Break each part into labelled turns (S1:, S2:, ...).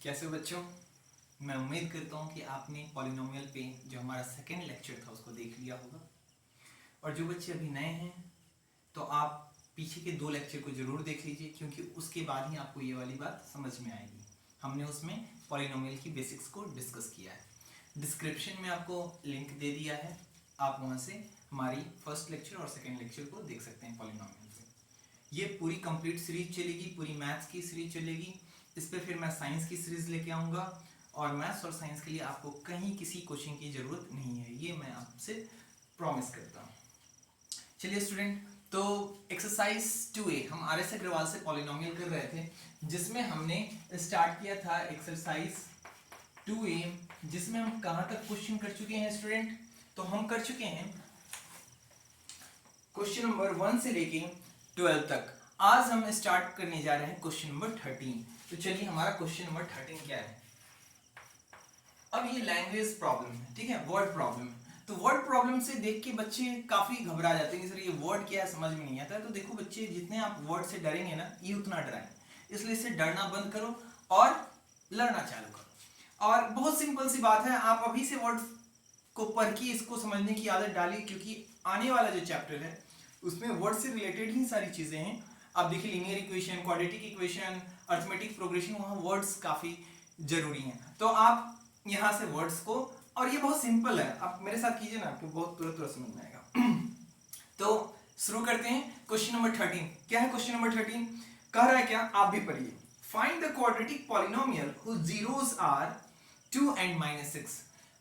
S1: कैसे हो बच्चों। मैं उम्मीद करता हूँ कि आपने पॉलिनोमियल पे जो हमारा सेकेंड लेक्चर था उसको देख लिया होगा। और जो बच्चे अभी नए हैं तो आप पीछे के 2 लेक्चर को जरूर देख लीजिए, क्योंकि उसके बाद ही आपको ये वाली बात समझ में आएगी। हमने उसमें पॉलिनोमियल की बेसिक्स को डिस्कस किया है। डिस्क्रिप्शन में आपको लिंक दे दिया है, आप वहाँ से हमारी फर्स्ट लेक्चर और सेकेंड लेक्चर को देख सकते हैं पॉलिनोमियल पे। ये पूरी कंप्लीट सीरीज चलेगी, पूरी मैथ्स की सीरीज चलेगी। इस पर फिर मैं साइंस की सीरीज लेके आऊँगा और मैथ्स और साइंस के लिए आपको कहीं किसी कोचिंग की जरूरत नहीं है, ये मैं आपसे प्रॉमिस करता हूँ। चलिए स्टूडेंट, तो एक्सरसाइज 2A हम आर.एस. अग्रवाल से पॉलिनोमियल कर रहे थे, जिसमें हमने स्टार्ट किया था एक्सरसाइज 2A, जिसमें हम कहाँ तक क्वेश्चन कर चुके हैं स्टूडेंट। तो हम कर चुके हैं क्वेश्चन नंबर 1 से लेके 12 तक। आज हम स्टार्ट करने जा रहे हैं क्वेश्चन नंबर 13। तो चलिए, हमारा क्वेश्चन नंबर 13 क्या है। अब ये लैंग्वेज प्रॉब्लम है, ठीक है, वर्ड प्रॉब्लम है। तो वर्ड प्रॉब्लम से देख के बच्चे काफी घबरा जाते हैं कि सर ये वर्ड क्या है, समझ में नहीं आता है। तो देखो बच्चे, जितने आप वर्ड से डरेंगे ना, ये उतना डराएं। इसलिए इससे डरना बंद करो और लड़ना चालू करो। और बहुत सिंपल सी बात है, आप अभी से वर्ड को पढ़ के इसको समझने की आदत डालिए, क्योंकि आने वाला जो चैप्टर है उसमें वर्ड से रिलेटेड ही सारी चीजें हैं। आप देखिए, linear equation, quadratic equation, arithmetic progression, वहाँ वर्ड्स काफी जरूरी हैं। तो आप यहाँ से वर्ड्स को, और ये बहुत सिंपल है, आप मेरे साथ कीजिए ना, आपको बहुत तुरंत समझ में आएगा। तो शुरू करते हैं। क्वेश्चन नंबर 13 क्या है। क्वेश्चन नंबर 13 कह रहा है क्या, आप भी पढ़िए। Find the quadratic polynomial whose zeros are 2 and -6।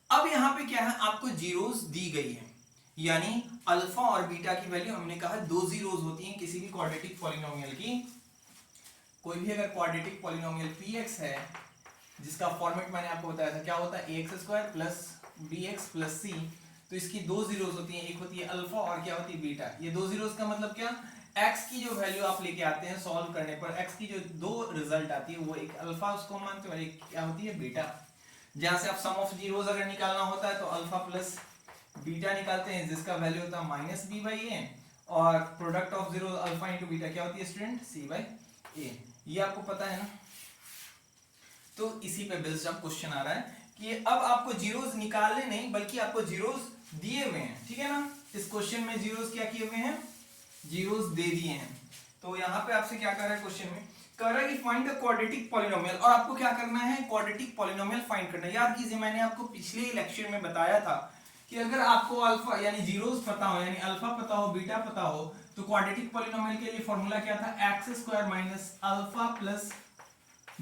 S1: अब यहाँ पे क्या है, आपको जीरोस दी गई है, यानी अल्फा और बीटा की वैल्यू, हमने कहा 2 जीरोस होती हैं किसी भी क्वाड्रेटिक पॉलिनोमियल की। कोई भी अगर क्वाड्रेटिक पॉलिनोमियल px है, जिसका फॉर्मेट मैंने आपको बताया था, क्या होता है ax² plus bx plus c, तो इसकी 2 जीरोस होती हैं, एक होती है अल्फा और क्या होती है बीटा। ये 2 जीरोस का मतलब क्या, x की जो वैल्यू आप लेके आते हैं सॉल्व करने पर, x की जो 2 रिजल्ट आती है वो एक अल्फा उसको मानते हैं और एक क्या होती है बीटा। जहां से आप सम ऑफ जीरोस अगर निकालना होता है तो अल्फा प्लस बीटा निकालते हैं, जिसका वैल्यू होता है -b/a, और product of zero alpha into beta क्या होती है स्टूडेंट, c/a। ये आपको पता है ना। तो इसी पे बेस्ड अब क्वेश्चन आ रहा है कि अब आपको जीरोस निकालने नहीं, बल्कि आपको जीरोस दिए हुए हैं, ठीक है ना। इस क्वेश्चन में जीरोस क्या किए हुए हैं, जीरोस दे दिए हैं। तो यहाँ पे आपसे क्या कर रहा है, क्वेश्चन में कह रहा है कि फाइंड द क्वाड्रेटिक पॉलिनोमियल, और आपको क्या करना है, क्वाड्रेटिक पॉलिनोमियल फाइंड करना है। याद कीजिए, मैंने आपको पिछले लेक्चर में बताया था कि अगर आपको अल्फा यानी जीरोस पता हो, यानी अल्फा पता हो, बीटा पता हो, तो क्वाड्रेटिक पॉलिनोमियल के लिए फॉर्मूला क्या था, x² minus alpha plus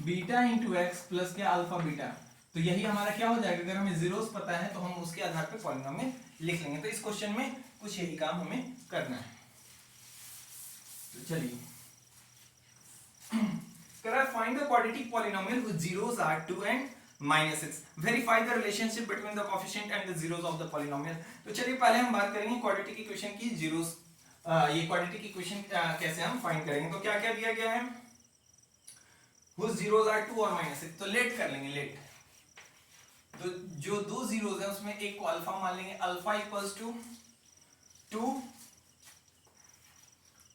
S1: beta into x plus क्या अल्फा बीटा। तो यही हमारा क्या हो जाएगा, अगर हमें जीरोस पता है तो हम उसके आधार पर पॉलिनोमियल लिख लेंगे। तो इस क्वेश्चन में कुछ यही काम हमें करना है। तो चलिए, find the quadratic polynomial which zeros are 2 and -6, verify the relationship between the coefficient and the zeros of the polynomial. तो चलिए, पहले हम बात करेंगे क्वाड्रेटिक इक्वेशन की, जीरोस ये क्वाड्रेटिक इक्वेशन कैसे हम फाइंड करेंगे। तो क्या क्या दिया गया है, whose zeros are 2 और -6। तो लेट कर लेंगे, लेट। तो जो 2 जीरोस हैं उसमें एक को अल्फा मान लेंगे, अल्फा इक्वल्स टू 2,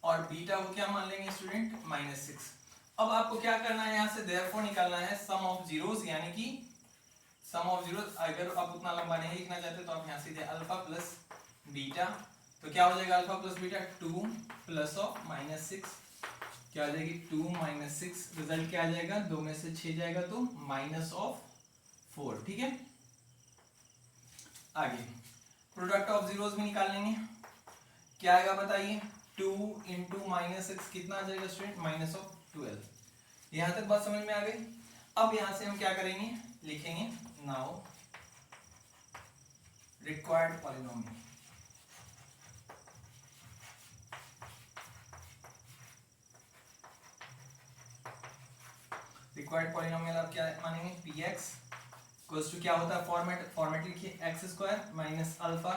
S1: और बीटा को क्या मान लेंगे स्टूडेंट, -6। अब आपको क्या करना है, यहां से देयरफॉर निकालना है सम ऑफ जीरोस, यानी कि सम ऑफ जीरोस। अगर आप उतना लंबा नहीं लिखना चाहते तो आप यहां सीधे अल्फा प्लस बीटा, तो क्या हो जाएगा alpha plus beta 2 plus of -6, क्या आ जाएगी 2 -6, रिजल्ट क्या आ जाएगा, 2 में से 6 जाएगा तो -4, ठीक है। आगे प्रोडक्ट ऑफ जीरोस भी निकाल लेंगे, क्या आएगा बताइए, 2 इंटू -6 कितना आ जाएगा स्टूडेंट, -12। यहां तक बात समझ में आ गई। अब यहां से हम क्या करेंगे, लिखेंगे now required polynomial. Required polynomial आप क्या मानेंगे, px इक्वल्स टू क्या होता है, फॉर्मेट लिखिए x² minus alpha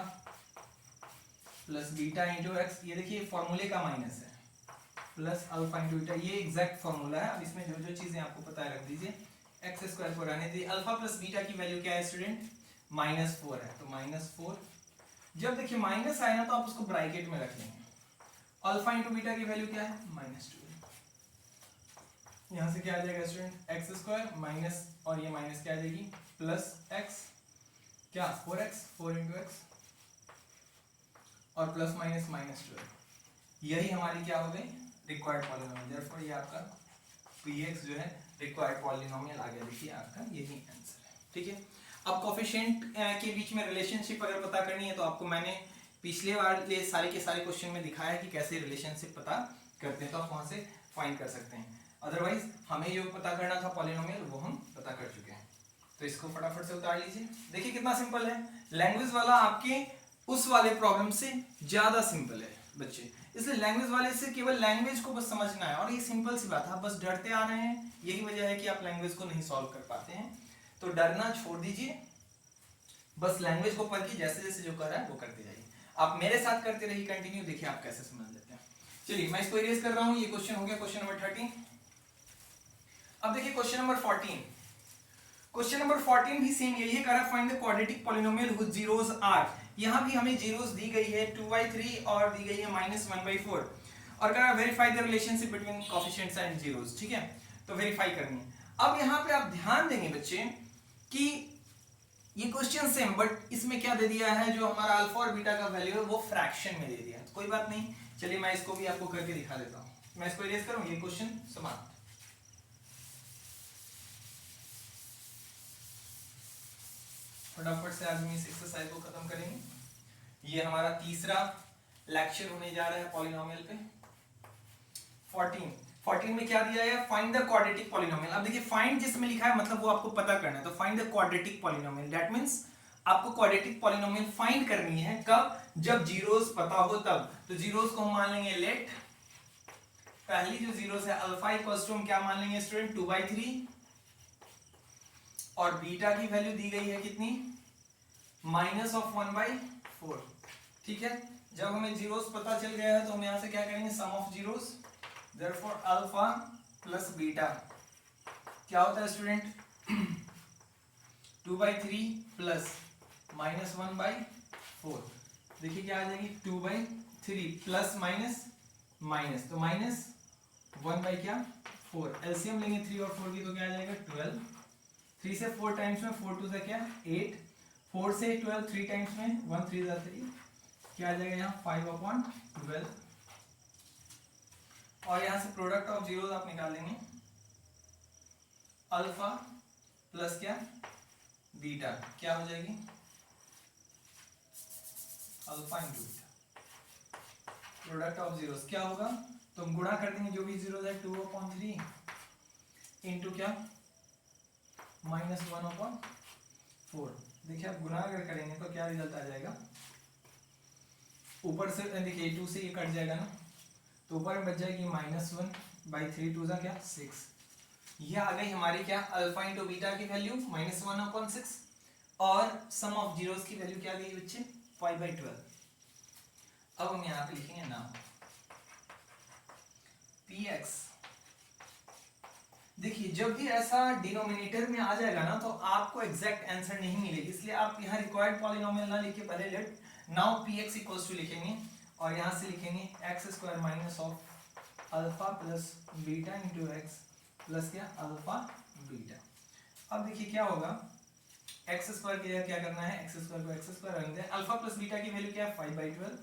S1: plus beta into x. ये देखिए फॉर्मूले का माइनस है, प्लस अल्फा इंटू बीटा, ये एग्जैक्ट फॉर्मूला है। अब इसमें जो जो चीजें आपको पता है रख दीजिए, x² को रहने दीजिए। अल्फा प्लस बीटा की वैल्यू क्या है स्टूडेंट, -4 है, तो -4। जब देखिए माइनस आए ना तो आप उसको ब्रैकेट में रख लेंगे। अल्फा इंटू बीटा की वैल्यू क्या है, -2। यहाँ से क्या आ जाएगा स्टूडेंट एक्स स्क्वायर माइनस, और ये माइनस क्या आ जाएगी प्लस एक्स, क्या 4x 4 इंटू एक्स और प्लस माइनस माइनस 12, यही हमारी क्या हो गई रिक्वायर्ड पॉलिनोमियल। देयरफॉर ये आपका px जो है रिक्वायर्ड पॉलिनोमियल आ गया। देखिए आपका यही आंसर है, ठीक है। अब कोफिशिएंट के बीच में रिलेशनशिप अगर पता करनी है तो आपको मैंने पिछले वाले सारे के सारे क्वेश्चन में दिखाया है कि कैसे रिलेशनशिप पता करते हैं, तो आप वहां से फाइंड कर सकते हैं। अदरवाइज हमें जो पता करना था पॉलिनोमियल वो हम पता कर चुके हैं, तो इसको फटाफट से उतार लीजिए। देखिए कितना सिंपल है, लैंग्वेज वाला आपके उस वाले प्रॉब्लम से ज्यादा सिंपल है बच्चे, इसलिए लैंग्वेज वाले से केवल लैंग्वेज को बस समझना है, और ये सिंपल सी बात है, आप बस डरते आ रहे हैं, यही वजह है कि आप लैंग्वेज को नहीं सॉल्व कर पाते हैं। तो डरना छोड़ दीजिए, बस लैंग्वेज को पढ़ के जैसे जैसे जो कर रहा है वो करते जाइए। आप मेरे साथ करते रहिए कंटिन्यू, देखिए आप कैसे समझ लेते हैं। चलिए मैं इसको इरेज कर रहा हूं, ये क्वेश्चन हो गया क्वेश्चन नंबर 13। अब देखिए क्वेश्चन नंबर 14, क्वेश्चन नंबर 14 भी सेम यही है, कह रहा है find the quadratic polynomial whose zeros are. यहां भी हमें जीरोस दी गई है 2/3 और दी गई है -1/4, और कह रहा है verify the relationship between coefficients and zeros, ठीक है, तो वेरीफाई करनी है। अब यहां पे आप ध्यान देंगे बच्चे कि ये क्वेश्चन सेम, बट इसमें क्या दे दिया है, जो हमारा अल्फा और बीटा का वैल्यू है वो फ्रैक्शन में दे दिया है, तो कोई बात नहीं, चलिए मैं इसको भी आपको करके दिखा देता हूं। मैं इसको इरेज करूं, ये क्वेश्चन समाप्त। फटाफट से आज हम इस एक्सरसाइज को खत्म करेंगे। ये हमारा तीसरा लेक्चर होने जा रहा है पॉलिनोमियल पे। 14 में क्या दिया है, फाइंड द क्वाड्रेटिक पॉलिनोमियल। अब देखिए फाइंड जिसमें लिखा है मतलब वो आपको पता करना है, तो find the quadratic polynomial, that means आपको क्वाड्रेटिक पॉलिनोमियल फाइंड करनी है कब, जब जीरोस पता हो तब। तो जीरोस को हम मान लेंगे लेट, पहली जो जीरोस है अल्फा इक्वल्स टू हम क्या मान लेंगे स्टूडेंट 2/3, और बीटा की वैल्यू दी गई है कितनी -1/4, ठीक है। जब हमें जीरोस पता चल गया है तो हम यहां से क्या करेंगे sum of zeros, therefore alpha plus beta क्या होता है स्टूडेंट 2/3 प्लस -1/4, देखिए क्या आ जाएगी 2/3 प्लस माइनस माइनस, तो -1/4, एलसीएम लेंगे 3 और 4 की तो क्या आ जाएगा 12, 3 से 4 टाइम्स में 4 2 से क्या 8, 4 से 12 3 टाइम्स में 1 3 जा 3, क्या आ जाएगा यहाँ 5/12, और यहां से प्रोडक्ट ऑफ जीरोस आप निकाल लेंगे, अल्फा प्लस क्या बीटा, क्या हो जाएगी alpha into beta, product of zeros क्या होगा, तो हम गुणा कर देंगे जो भी जीरोस है 2/3 इंटू क्या -1/4। देखिए आप गुणा अगर करेंगे तो क्या रिजल्ट आ जाएगा, ऊपर से देखिए 2 से ये कट जाएगा ना, तो ऊपर में बच जाएगी -1/3, 2 क्या 6, ये आ गई हमारी क्या अल्फा इंटू बीटा की वैल्यू -1/6, और सम ऑफ जीरोस की वैल्यू क्या गई बच्चे 5/12। अब हम यहाँ पे लिखेंगे नाउ px, देखिए जब भी ऐसा डिनोमिनेटर में आ जाएगा ना तो आपको एग्जैक्ट आंसर नहीं मिलेगी, इसलिए आप यहाँ रिक्वायर्ड पॉलिनोमियल ना लिखे, पहले let now px equals to लिखेंगे, और यहाँ से लिखेंगे x² minus of alpha plus beta into x plus क्या अल्फा बीटा। अब देखिए क्या होगा, x² की जगह क्या करना है, x² को x² रख दें, अल्फा प्लस बीटा की वैल्यू क्या है 5/12,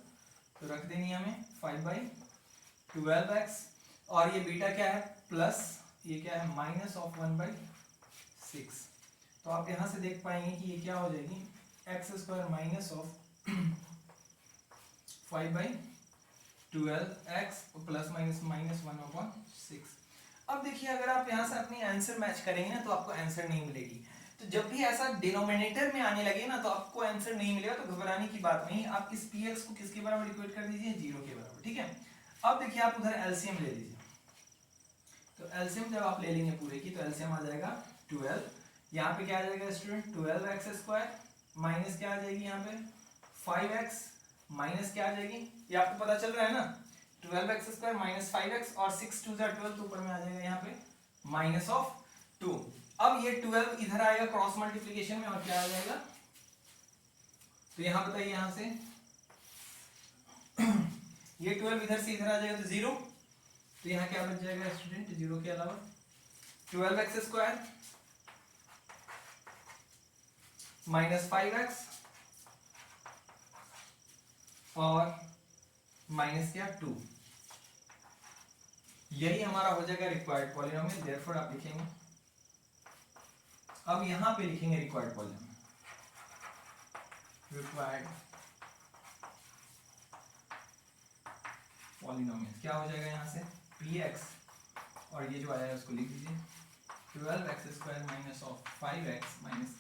S1: तो रख देनी है हमें 5/12x, और ये बीटा क्या है प्लस, ये क्या है -1/6, तो आप यहां से देख पाएंगे कि ये क्या हो जाएगी x² minus of 5/12x plus minus -1/6। अब देखिए अगर आप यहां से अपनी आंसर मैच करेंगे ना तो आपको आंसर नहीं मिलेगी, तो जब भी ऐसा डिनोमिनेटर में आने लगे ना तो आपको आंसर नहीं मिलेगा, तो घबराने की बात नहीं, आप इस px को किसके बराबर इक्वेट कर दीजिए 0 के बराबर, ठीक है। अब देखिए आप उधर एलसीएम ले लीजिए, तो एलसीएम जब आप ले लेंगे पूरे की तो एलसीएम आ जाएगा 12, यहाँ पे क्या आ जाएगा स्टूडेंट 12x² माइनस क्या आ जाएगी यहाँ पे 5x माइनस क्या आ जाएगी, ये आपको पता चल रहा है ना 12x² माइनस 5x, और 6 2 12, तो ऊपर में आ जाएगा यहाँ पे -2। अब ये 12 इधर आएगा क्रॉस मल्टीप्लीकेशन में और क्या आ जाएगा, तो यहाँ बताइए यहाँ से ये 12 इधर से इधर आ जाएगा तो 0, तो यहाँ क्या बच जाएगा स्टूडेंट 0 के अलावा 12x² माइनस 5x और माइनस क्या 2, यही हमारा हो जाएगा रिक्वायर्ड पॉलिनोमियल। देयरफॉर आप लिखेंगे, अब यहां पे लिखेंगे रिक्वायर्ड पॉलिनोमियल, रिक्वायर्ड पॉलिनोमियल क्या हो जाएगा यहाँ से px, और ये जो आया है उसको लिख दीजिए 12x² minus of 5x minus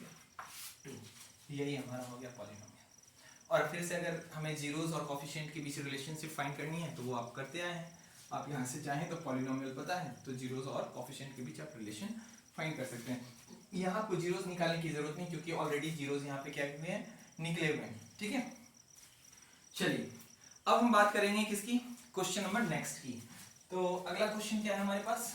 S1: 2, यही हमारा हो गया पॉलिनोमियल। और फिर से अगर हमें जीरोस और कोफिशिएंट के बीच रिलेशनशिप फाइंड करनी है तो वो आप करते आए हैं, आप यहाँ से चाहें तो पॉलिनोमियल पता है तो जीरोस और कोफिशिएंट के बीच आप रिलेशन फाइंड कर सकते हैं। यहाँ कोई जीरोस निकालने की जरूरत नहीं क्योंकि ऑलरेडी जीरोस यहाँ पे क्या हुए हैं, निकले हुए हैं, ठीक है। चलिए अब हम बात करेंगे किसकी, क्वेश्चन नंबर नेक्स्ट की। तो अगला क्वेश्चन क्या है हमारे पास,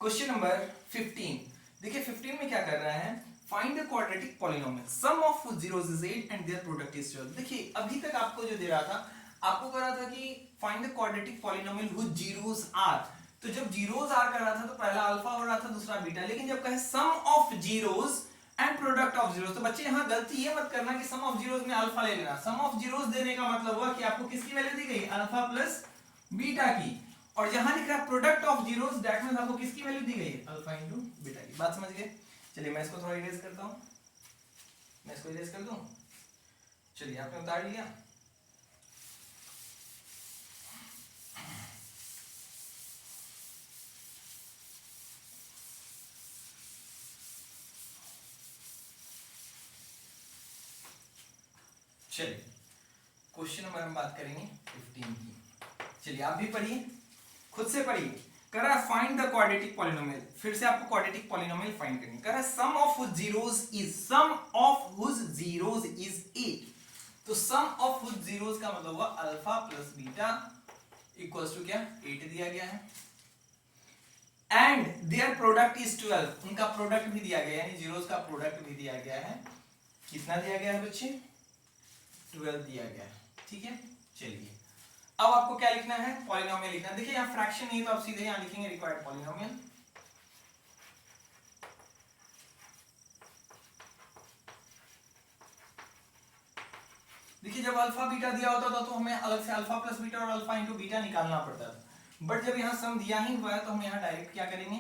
S1: क्वेश्चन नंबर 15। देखिए 15 में क्या कर रहा है, find the quadratic polynomial sum of zeros is 8 and their product is 12। देखिए अभी तक आपको जो दे रहा था, आपको कह रहा था कि find the quadratic polynomial whose zeros are, तो जब जीरोस आर कर रहा था तो पहला अल्फा हो रहा था दूसरा बीटा, लेकिन जब कहे sum of zeros and product of zeros, तो बच्चे यहाँ गलती ये मत करना कि सम ऑफ जीरोस में अल्फा ले लेना। सम ऑफ जीरोस देने का मतलब हुआ कि आपको किसकी वैल्यू दी गई, अल्फा प्लस बीटा की, और जहां लिख रहा है product of zeros that means आपको किसकी वैल्यू दी गई है, अल्फा इनटू बीटा की। बात समझ गए। चलिए मैं इसको थोड़ा इरेज करता हूं, मैं इसको इरेज कर दूं। चलिए आपने उतार लिया, चलिए क्वेश्चन नंबर हम बात करेंगे 15 की। चलिए आप भी पढ़िए, खुद से पढ़िए। कह रहा है फाइंड द क्वाड्रेटिक पॉलिनोमियल, फिर से आपको क्वाड्रेटिक पॉलिनोमियल फाइंड करनी है। कह रहा है sum of whose zeros is, sum of whose zeros is 8, तो सम ऑफ हुज जीरोस का मतलब हुआ alpha plus beta equals to क्या 8 दिया गया है, एंड देयर प्रोडक्ट इज 12, उनका प्रोडक्ट भी दिया गया है, यानी जीरोस का प्रोडक्ट भी दिया गया है। कितना दिया गया है बच्चे, 12 दिया गया है, ठीक है। चलिए अब आपको क्या लिखना है, पॉलिनोमियल लिखना है। देखिए यहाँ फ्रैक्शन नहीं है तो आप सीधे यहाँ लिखेंगे रिक्वायर्ड पॉलिनोमियल। देखिए जब अल्फा बीटा दिया होता था तो हमें अलग से अल्फा प्लस बीटा और अल्फा इंटू बीटा निकालना पड़ता था, बट जब यहाँ सम दिया ही हुआ है तो हम यहाँ डायरेक्ट क्या करेंगे,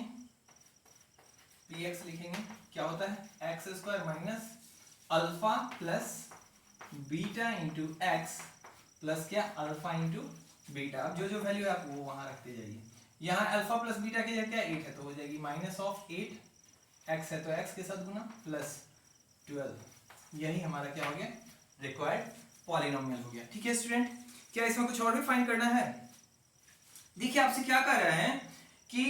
S1: px लिखेंगे। क्या होता है x² minus alpha plus beta into x plus क्या अल्फा इंटू बीटा। अब जो जो वैल्यू है आप वो वहां रखते जाइए। यहाँ अल्फा प्लस बीटा की जगह क्या 8 है तो हो जाएगी माइनस ऑफ 8, एक्स है तो एक्स के साथ गुना प्लस 12, यही हमारा क्या हो गया, रिक्वायर्ड पॉलिनोमियल हो गया। ठीक है स्टूडेंट, क्या इसमें कुछ और भी फाइंड करना है। देखिए आपसे क्या कह रहे हैं कि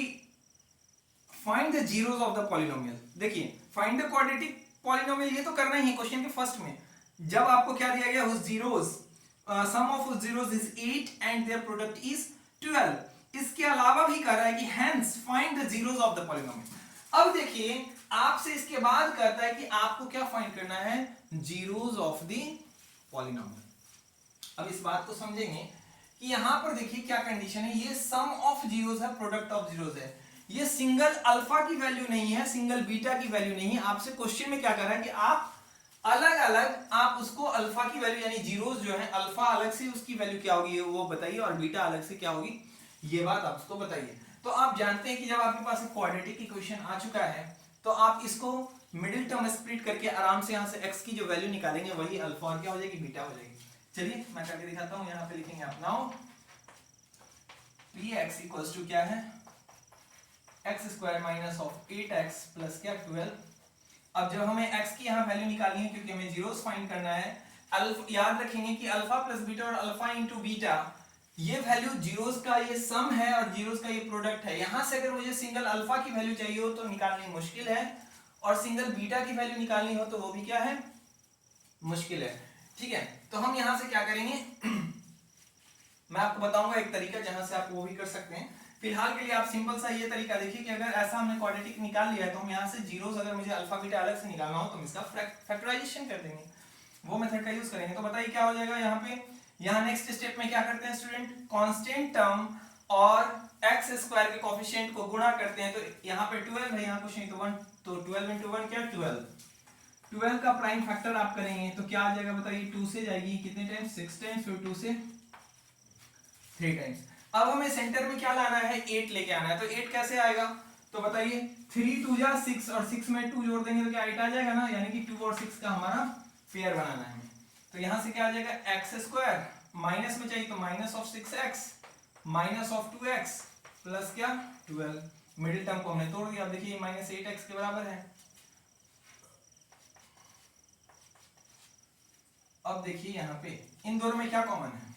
S1: find the zeros of the polynomial. देखिए फाइंड द क्वाड्रेटिक पॉलिनोमियल ये तो करना ही है क्वेश्चन के फर्स्ट में, जब आपको क्या दिया गया, zeros sum of zeros is 8 and their product is 12। इसके अलावा भी कह रहा है कि hence find the zeros of the polynomial. अब देखिए आपसे इसके बाद कहता है कि आपको क्या फाइंड करना है, जीरोस ऑफ द पॉलिनोमियल। अब इस बात को समझेंगे कि यहां पर देखिए क्या कंडीशन है, ये सम ऑफ जीरोस है, प्रोडक्ट ऑफ जीरोस है, ये सिंगल अल्फा की वैल्यू नहीं है, सिंगल बीटा की वैल्यू नहीं है। आपसे क्वेश्चन में क्या कर रहा है कि आप अलग अलग आप उसको अल्फा की वैल्यू यानी जीरोस जो है अल्फा अलग से उसकी वैल्यू क्या होगी वो बताइए और बीटा अलग से क्या होगी ये बात आप उसको बताइए। तो आप जानते हैं कि जब आपके पास एक क्वाड्रेटिक इक्वेशन आ चुका है तो आप इसको मिडिल टर्म स्प्लिट करके आराम से यहाँ से x की जो वैल्यू निकालेंगे वही अल्फा और क्या हो जाएगी, बीटा हो जाएगी। चलिए मैं करके दिखाता हूँ, यहाँ पे लिखेंगे आप नाउ px इक्वल्स टू क्या है, x² minus of 8x plus क्या 12। अब जब हमें x की यहाँ वैल्यू निकालनी है क्योंकि हमें जीरोस फाइंड करना है, याद रखेंगे कि अल्फा प्लस बीटा और अल्फा इंटू बीटा ये वैल्यू जीरोस का ये सम है और जीरोस का ये प्रोडक्ट है। यहां से अगर मुझे सिंगल अल्फा की वैल्यू चाहिए हो तो निकालनी मुश्किल है और सिंगल बीटा की वैल्यू निकालनी हो तो वो भी क्या है, मुश्किल है। ठीक है, तो हम यहां से क्या करेंगे मैं आपको बताऊंगा एक तरीका जहां से आप वो भी कर सकते हैं। फिलहाल के लिए आप सिंपल सा ये तरीका देखिए कि अगर ऐसा हमने क्वाड्रेटिक निकाल लिया है तो हम यहाँ से जीरोस अगर मुझे अल्फा बीटा अलग से निकालना हो तो हम इसका फैक्टराइजेशन कर देंगे, वो मेथड का यूज करेंगे। तो बताइए क्या हो जाएगा यहाँ पे, यहाँ नेक्स्ट स्टेप में क्या करते हैं स्टूडेंट, कांस्टेंट टर्म और एक्स स्क्वायर के कोफिशिएंट को गुणा करते हैं तो यहाँ पे 12 है, यहाँ कुछ नहीं तो 1, तो 12 इंटू 1 क्या 12 का प्राइम फैक्टर आप करेंगे तो क्या आ जाएगा बताइए, 2 से जाएगी कितने टाइम्स, 6 टाइम्स, फिर 2 से 3 टाइम्स। अब हमें सेंटर में क्या लाना है, 8 लेके आना है, तो 8 कैसे आएगा तो बताइए, 3 2 जा 6 और 6 में 2 जोड़ देंगे तो क्या 8 आ जाएगा ना, यानी कि 2 और 6 का हमारा पेयर बनाना है। तो यहां से क्या आ जाएगा एक्स स्क्वायर, माइनस में चाहिए तो minus of 6x minus of 2x plus क्या 12, मिडिल टर्म को हमने तोड़ दिया। अब देखिए माइनस 8x के बराबर है। अब देखिए यहाँ पे इन दोनों में क्या कॉमन है,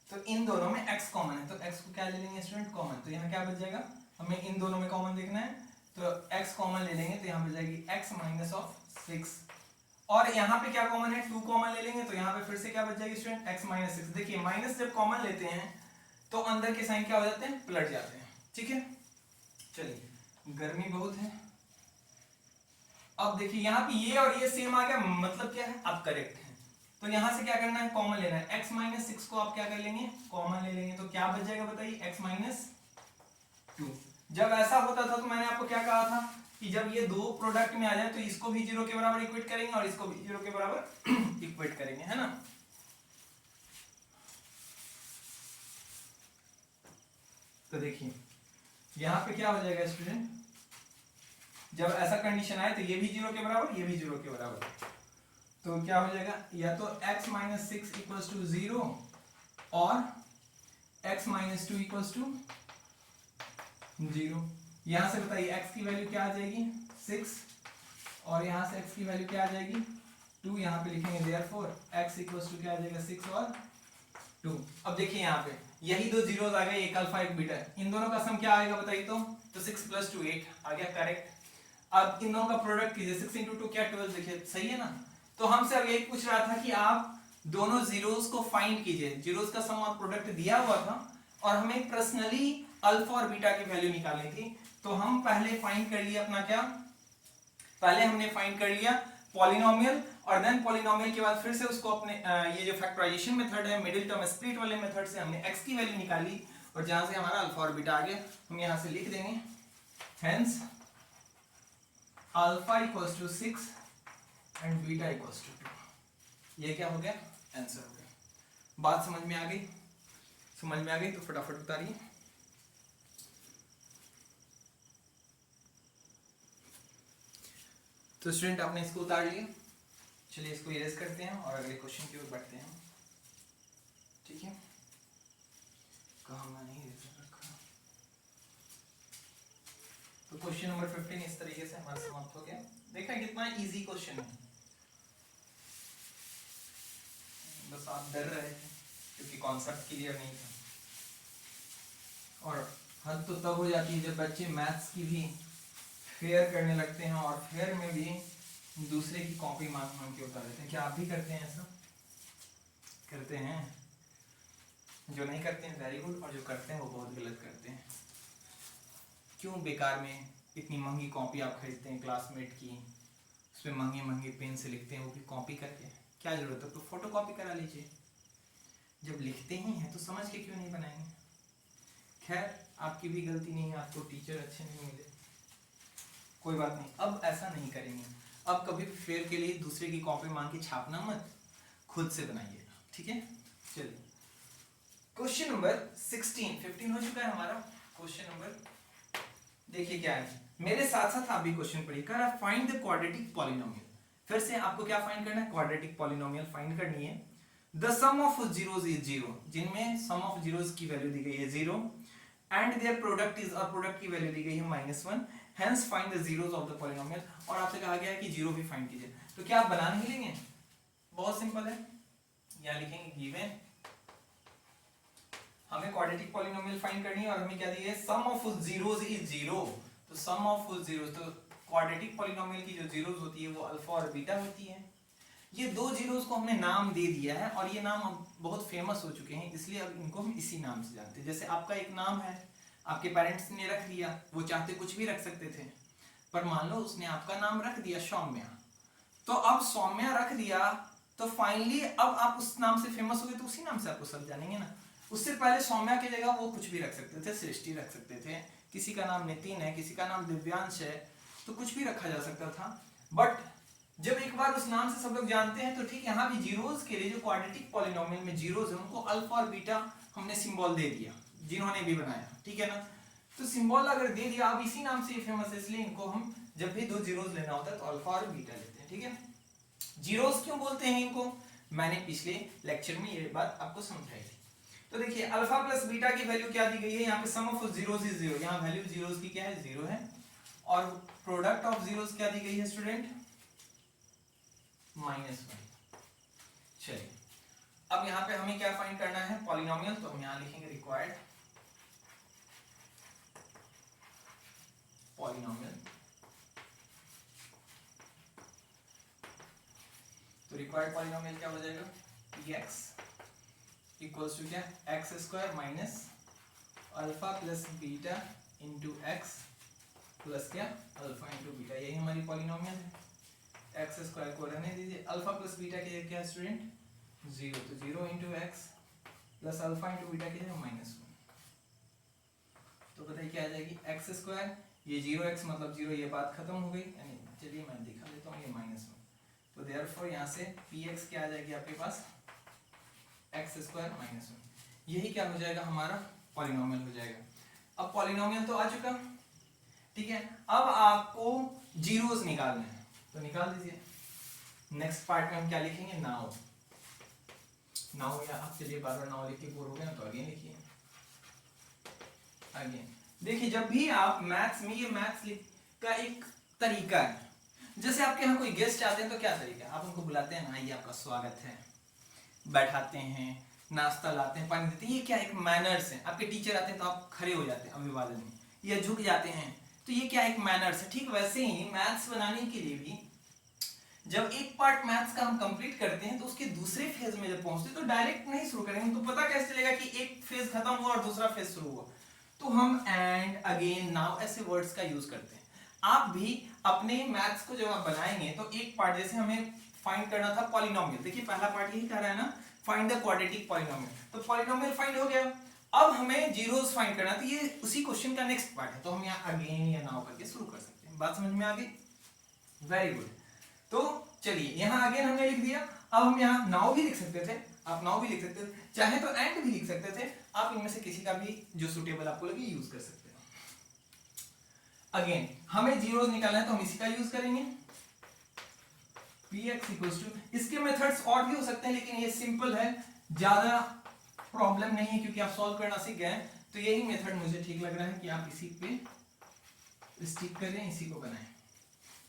S1: तो इन दोनों में x कॉमन है, तो x को क्या ले लेंगे स्टूडेंट कॉमन, तो यहाँ क्या बच जाएगा, हमें इन दोनों में कॉमन देखना है तो x कॉमन ले लेंगे तो यहाँ बच जाएगी x माइनस ऑफ 6, और यहाँ पे क्या कॉमन है 2 कॉमन ले लेंगे तो यहाँ पे फिर से क्या बच जाएगी स्टूडेंट x माइनस 6। देखिए माइनस जब कॉमन लेते हैं तो अंदर के साइन क्या हो जाते हैं, पलट जाते हैं, ठीक है। चलिए गर्मी बहुत है। अब देखिए यहाँ पे ये और ये सेम आ गया, मतलब क्या है आप करेक्ट है। तो यहां से क्या करना है, कॉमन लेना है, x माइनस 6 को आप क्या कर लेंगे कॉमन ले लेंगे, तो क्या बच जाएगा बताइए x माइनस 2। जब ऐसा होता था तो मैंने आपको क्या कहा था कि जब ये दो प्रोडक्ट में आ जाए तो इसको भी 0 के बराबर इक्वेट करेंगे और इसको भी 0 के बराबर इक्वेट करेंगे, है ना। तो देखिए यहां पे क्या हो जाएगा स्टूडेंट, जब ऐसा कंडीशन आए तो ये भी 0 के बराबर, ये भी 0 के बराबर, तो क्या हो जाएगा, या तो x माइनस 6 इक्वल्स टू 0 और x माइनस 2 इक्वल्स टू 0। यहां से बताइए x की वैल्यू क्या आ जाएगी 6 और यहां से x की वैल्यू क्या आ जाएगी 2, यहां पे लिखेंगे देयरफॉर x इक्वल्स टू क्या आ जाएगा 6 और 2। अब देखिए यहाँ पे यही दो जीरोस आ गए, एक अल्फा एक बीटा, इन दोनों का सम क्या आएगा बताइए, तो 6 प्लस 2 8 आ गया करेक्ट। अब इन दोनों का प्रोडक्ट कीजिए, 6 इंटू 2 क्या 12, देखिए सही है ना। तो हमसे अब यही पूछ रहा था कि आप दोनों जीरोस को फाइंड कीजिए, जीरोस का सम और प्रोडक्ट दिया हुआ था और हमें पर्सनली अल्फा और बीटा की वैल्यू निकालनी थी। तो हम पहले फाइंड कर लिए अपना क्या, पहले हमने फाइंड कर लिया पॉलिनोमियल, और देन पॉलिनोमियल के बाद फिर से उसको अपने ये जो फैक्टराइजेशन मेथड है मिडिल टर्म स्प्लिट वाले मेथड से हमने x की वैल्यू निकाली, और जहां से हमारा अल्फा और बीटा आ गया हम यहां से लिख देंगे hence alpha equals to 6 and beta equals to 2। ये क्या हो गया, आंसर हो गया। बात समझ में आ गई, समझ में आ गई तो फटाफट उतारिए। तो स्टूडेंट आपने इसको उतार लिया, चलिए इसको इरेज करते हैं और अगले क्वेश्चन की ओर बढ़ते हैं, ठीक है। कहाँ मैंने इरेज रखा, तो क्वेश्चन नंबर 15 इस तरीके से हमारा समाप्त हो गया। देखा कितना इजी क्वेश्चन है, बस आप डर रहे थे क्योंकि कॉन्सेप्ट क्लियर नहीं था। और हद तो तब हो जाती है जब बच्चे मैथ्स की भी फेयर करने लगते हैं और फेयर में भी दूसरे की कॉपी मांग के उतार देते हैं। क्या आप भी करते हैं ऐसा, करते हैं? जो नहीं करते हैं वेरी गुड, और जो करते हैं वो बहुत गलत करते हैं। क्यों बेकार में इतनी महंगी कॉपी आप खरीदते हैं क्लासमेट की, उसमें महंगे महंगे पेन से लिखते हैं, वो भी कॉपी करके, क्या जरूरत है, तो फोटो कॉपी करा लीजिए। जब लिखते ही हैं तो समझ के क्यों नहीं बनाएंगे। खैर आपकी भी गलती नहीं है, आपको टीचर अच्छे नहीं मिले, कोई बात नहीं, अब ऐसा नहीं करेंगे। अब कभी फेयर के लिए दूसरे की कॉपी मांग के छापना मत, खुद से बनाइए, ठीक है। चलिए क्वेश्चन नंबर 15 हो चुका है हमारा। क्वेश्चन नंबर देखिए क्या है, मेरे साथ साथ आप भी क्वेश्चन पढ़िए। कह रहा फाइंड द क्वाड्रेटिक पॉलिनोमियल। फिर से आपको क्या फाइंड करना है, क्वाड्रेटिक पॉलिनोमियल फाइंड करनी है। The sum of zeros is 0, जिनमें सम ऑफ जीरोस की वैल्यू दी गई है 0 एंड देयर प्रोडक्ट इज, और प्रोडक्ट की वैल्यू दी गई है -1, hence find the zeros of the polynomial. और आपसे कहा गया है कि जीरो भी फाइंड कीजिए। तो क्या आप बना नहीं लेंगे, बहुत सिंपल है, यहां लिखेंगे गिवन हमें क्वाड्रेटिक पॉलिनोमियल फाइंड करनी है और हमें क्या दी है, सम ऑफ जीरोस इज 0। तो सम ऑफ जीरोस, तो क्वाड्रेटिक पॉलिनोमियल की जो जीरोस होती है वो अल्फा और बीटा होती है। ये दो जीरोस को हमने नाम दे दिया है और ये नाम बहुत फेमस हो चुके हैं, इसलिए अब इनको हम इसी नाम से जानते हैं। जैसे आपका एक नाम है, आपके पेरेंट्स ने रख दिया, वो चाहते कुछ भी रख सकते थे, पर मान लो उसने आपका नाम रख दिया सौम्या, तो अब सौम्या रख दिया तो फाइनली अब आप उस नाम से फेमस हो गए तो उसी नाम से आपको सब जानेंगे ना। उससे पहले सौम्या की जगह वो कुछ भी रख सकते थे, सृष्टि रख सकते थे, किसी का नाम नितिन है, किसी का नाम दिव्यांश है, तो कुछ भी रखा जा सकता था। बट जब एक बार उस नाम से सब लोग जानते हैं तो ठीक, यहाँ भी जीरोस के लिए जो क्वाड्रेटिक पॉलिनोमियल में जीरोस है उनको अल्फा और बीटा हमने सिंबल दे दिया, जिन्होंने भी बनाया, ठीक है ना। तो सिंबल अगर दे दिया, अब इसी नाम से फेमस है, इसलिए इनको हम जब भी दो जीरोस लेना होता है तो अल्फा और बीटा लेते हैं, ठीक है। जीरोस क्यों बोलते हैं इनको, मैंने पिछले लेक्चर में ये बात आपको समझाई थी। तो देखिए अल्फा प्लस बीटा की वैल्यू क्या दी गई है, यहाँ पे सम ऑफ जीरोस इज जीरो, यहाँ वैल्यू जीरोस की क्या है, जीरो है, और प्रोडक्ट ऑफ जीरोस क्या दी गई है स्टूडेंट, -1। चलिए अब यहाँ पे हमें क्या फाइंड करना है, पॉलिनोमियल, तो हम यहाँ लिखेंगे रिक्वायर्ड पॉलिनोमियल। तो रिक्वायर्ड पॉलिनोमियल क्या हो जाएगा, px इक्वल्स टू क्या, x square minus alpha plus beta into x plus क्या, अल्फा इंटू बीटा, यही हमारी पॉलिनोमियल है। एक्स स्क्वायर को रहने दीजिए, अल्फा प्लस बीटा की जगह क्या स्टूडेंट, जीरो, तो zero into x plus alpha into beta की जगह -1। तो बताइए क्या आ जाएगी, एक्स स्क्वायर, ये जीरो एक्स मतलब जीरो, ये बात खत्म हो गई, यानी चलिए मैं दिखा देता हूँ, ये -1। तो देयरफॉर यहाँ से px क्या आ जाएगी आपके पास, एक्स स्क्वायर -1, यही क्या हो जाएगा, हमारा पॉलिनोमियल हो जाएगा। अब पॉलिनोमियल तो आ चुका, ठीक है। अब आपको जीरोस निकालने हैं, तो निकाल दीजिए। नेक्स्ट पार्ट में हम क्या लिखेंगे, नाउ। नाउ या आप चलिए बार बार नाउ लिख के बोर हो गए ना, तो अगेन लिखिए, अगेन। देखिए जब भी आप मैथ्स में, ये मैथ्स का एक तरीका है, जैसे आपके यहाँ कोई गेस्ट आते हैं तो क्या तरीका है, आप उनको बुलाते हैं ना, ये आपका स्वागत है, बैठाते हैं, नाश्ता लाते हैं, पानी देते हैं, ये क्या एक मैनर्स है। आपके टीचर आते हैं तो आप खड़े हो जाते हैं अभिवादन में, या झुक जाते हैं, तो ये क्या एक मैनर्स है। ठीक वैसे ही मैथ्स बनाने के लिए भी जब एक पार्ट मैथ्स का हम कंप्लीट करते हैं तो उसके दूसरे फेज में जब पहुंचते तो डायरेक्ट नहीं शुरू करेंगे, तो पता कैसे चलेगा कि एक फेज खत्म हुआ और दूसरा फेज शुरू हुआ, तो हम एंड, अगेन, नाउ ऐसे वर्ड्स का यूज करते हैं। आप भी अपने मैथ्स को जब आप बनाएंगे तो एक पार्ट, जैसे हमें फाइंड करना था पॉलिनोमियल, देखिए पहला पार्ट यही कह रहा है ना, फाइंड द क्वाड्रेटिक पॉलिनोमियल, तो पॉलिनोमियल फाइंड हो गया। अब हमें जीरोस फाइंड करना, तो ये उसी क्वेश्चन का नेक्स्ट पार्ट है, तो हम यहाँ अगेन या नाउ करके शुरू कर सकते हैं। बात समझ में आ गई, वेरी गुड। तो चलिए यहाँ अगेन हमने लिख दिया, अब हम यहाँ नाउ भी लिख सकते थे, आप नाउ भी लिख सकते थे, चाहे तो एंड भी लिख सकते थे, आप इनमें से किसी का भी जो सुटेबल आपको लगे यूज कर सकते हैं। अगेन हमें जीरोस निकालना है तो हम इसी का यूज करेंगे, px इक्वल्स टू, इसके मेथड्स और भी हो सकते हैं लेकिन ये सिंपल है, ज्यादा प्रॉब्लम नहीं है क्योंकि आप सॉल्व करना सीख गए, तो यही मेथड मुझे ठीक लग रहा है कि आप इसी पे स्टिक करें, इसी को बनाएं।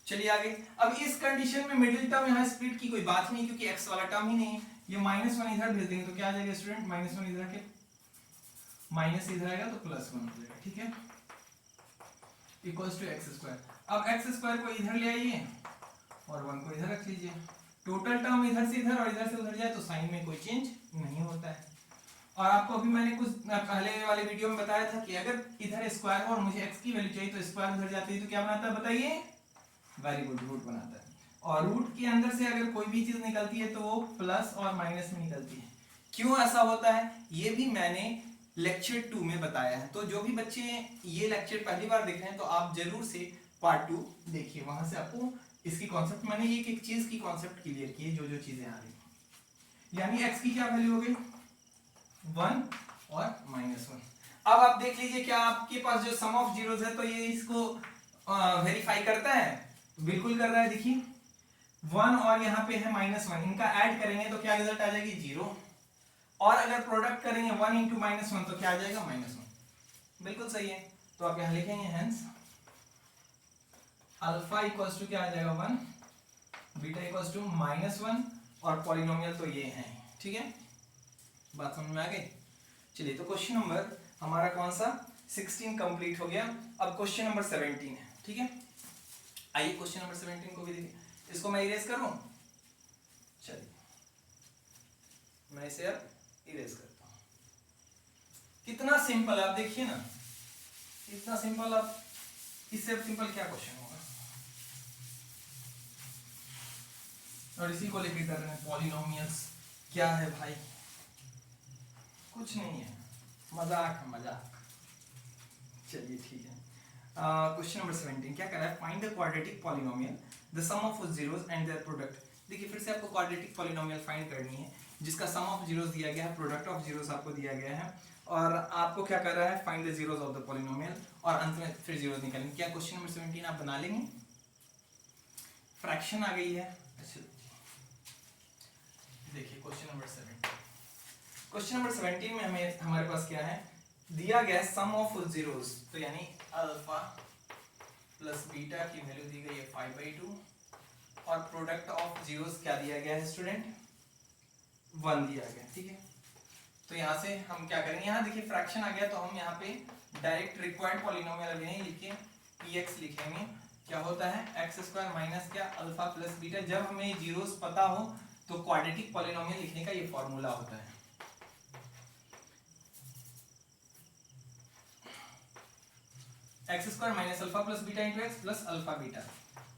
S1: चलिए आगे, अब इस कंडीशन में मिडिल टर्म यहाँ स्प्लिट की कोई बात नहीं क्योंकि x वाला टर्म ही नहीं है, ये -1 इधर भेज देंगे तो क्या आ जाएगा स्टूडेंट, -1 इधर के माइनस इधर आएगा तो +1 हो जाएगा, ठीक है, इक्वल्स टू एक्स स्क्वायर। अब एक्स स्क्वायर को इधर ले आइए और 1 को इधर रख लीजिए, टोटल टर्म इधर से इधर और इधर से उधर जाए तो साइन में कोई चेंज नहीं होता है। और आपको अभी मैंने कुछ पहले वाले वीडियो में बताया था कि अगर इधर स्क्वायर और मुझे x की वैल्यू चाहिए तो स्क्वायर उधर जाती है तो क्या बनाता है बताइए, वेरी गुड, रूट बनाता है। और रूट के अंदर से अगर कोई भी चीज निकलती है तो वो प्लस और माइनस में निकलती है। क्यों ऐसा होता है ये भी मैंने लेक्चर 2 में बताया है, तो जो भी बच्चे ये लेक्चर पहली बार देख रहे हैं तो आप जरूर से पार्ट 2 देखिए, वहां से आपको इसकी कॉन्सेप्ट, मैंने एक एक चीज की कॉन्सेप्ट क्लियर की है, जो जो चीजें आ रही, यानी x की क्या वैल्यू हो गई 1 और -1। अब आप देख लीजिए क्या आपके पास जो सम ऑफ जीरोस है तो ये इसको वेरीफाई करता है, बिल्कुल कर रहा है। देखिए 1 और यहाँ पे है -1, इनका ऐड करेंगे तो क्या रिजल्ट आ जाएगी 0, और अगर प्रोडक्ट करेंगे 1 इंटू -1 तो क्या आ जाएगा -1, बिल्कुल सही है। तो आप यहाँ लिखेंगे हेंस अल्फा इक्वल्स टू क्या आ जाएगा 1, बीटा इक्वल्स टू -1, और पॉलिनोमियल तो ये है, ठीक है, बात समझ में आ गई। चलिए तो क्वेश्चन नंबर हमारा कौन सा 16 कंप्लीट हो गया, अब क्वेश्चन नंबर 17 है, ठीक है। आइए क्वेश्चन नंबर 17 को भी देखिए, इसको मैं इरेज करूं, चलिए मैं इसे अब इरेज करता हूं। कितना सिंपल, आप देखिए ना कितना सिंपल, आप इससे अब सिंपल क्या क्वेश्चन होगा। और इसी को लेकर कर रहे हैं पॉलिनोमियल्स क्या है भाई, कुछ नहीं है, मजाक है मजाक। चलिए ठीक है। क्वेश्चन नंबर 17 क्या कर रहा है, find the quadratic polynomial the sum of zeros and their product. देखिए फिर से आपको क्वाड्रेटिक पॉलिनोमियल फाइंड करनी है जिसका सम ऑफ जीरोस दिया गया है, प्रोडक्ट ऑफ जीरोस आपको दिया गया है, और आपको क्या कर रहा है, find the zeros of the polynomial, और अंत में फिर जीरोस निकालेंगे। क्या क्वेश्चन नंबर 17 आप बना लेंगे? फ्रैक्शन आ गई है। अच्छा देखिए क्वेश्चन नंबर 17, क्वेश्चन नंबर 17 में हमें हमारे पास क्या है, दिया गया है सम ऑफ जीरोस, तो यानी अल्फा प्लस बीटा की वैल्यू दी गई है 5/2, और प्रोडक्ट ऑफ जीरोस क्या दिया गया है स्टूडेंट, 1 दिया गया। ठीक है, तो यहाँ से हम क्या करेंगे, यहाँ देखिए फ्रैक्शन आ गया तो हम यहाँ पे डायरेक्ट रिक्वायर्ड पॉलिनोमियल अभी नहीं लिखे, px लिखेंगे। क्या होता है, x² माइनस क्या अल्फा प्लस बीटा। जब हमें जीरोस पता हो तो क्वाड्रेटिक पॉलिनोमियल लिखने का ये फॉर्मूला होता है। x² minus alpha plus beta into x plus alpha beta.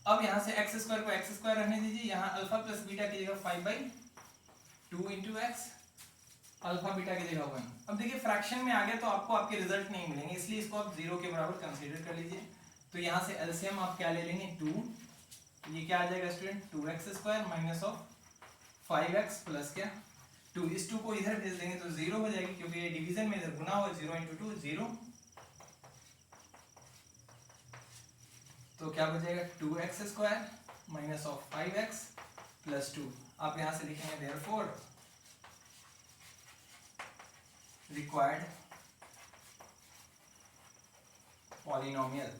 S1: अब यहाँ से x² को x² रहने दीजिए, यहाँ अल्फा प्लस बीटा की जगह 5/2 इंटू x, अल्फा बीटा की जगह 1। अब देखिए फ्रैक्शन में आ गया तो आपको आपके रिजल्ट नहीं मिलेंगे, इसलिए इसको आप 0 के बराबर कंसीडर कर लीजिए। तो यहाँ से एलसीएम आप क्या ले लेंगे, 2, ये क्या आ जाएगा student, 2x² minus of 5x plus क्या 2। इस 2 को इधर भेज देंगे तो 0 हो जाएगी, क्योंकि ये डिवीजन में इधर गुना हुआ, 0 इंटू 2 0। तो क्या बचेगा, 2x² minus of 5x plus 2। आप यहाँ से लिखेंगे देयरफॉर रिक्वायर्ड पॉलिनोमियल।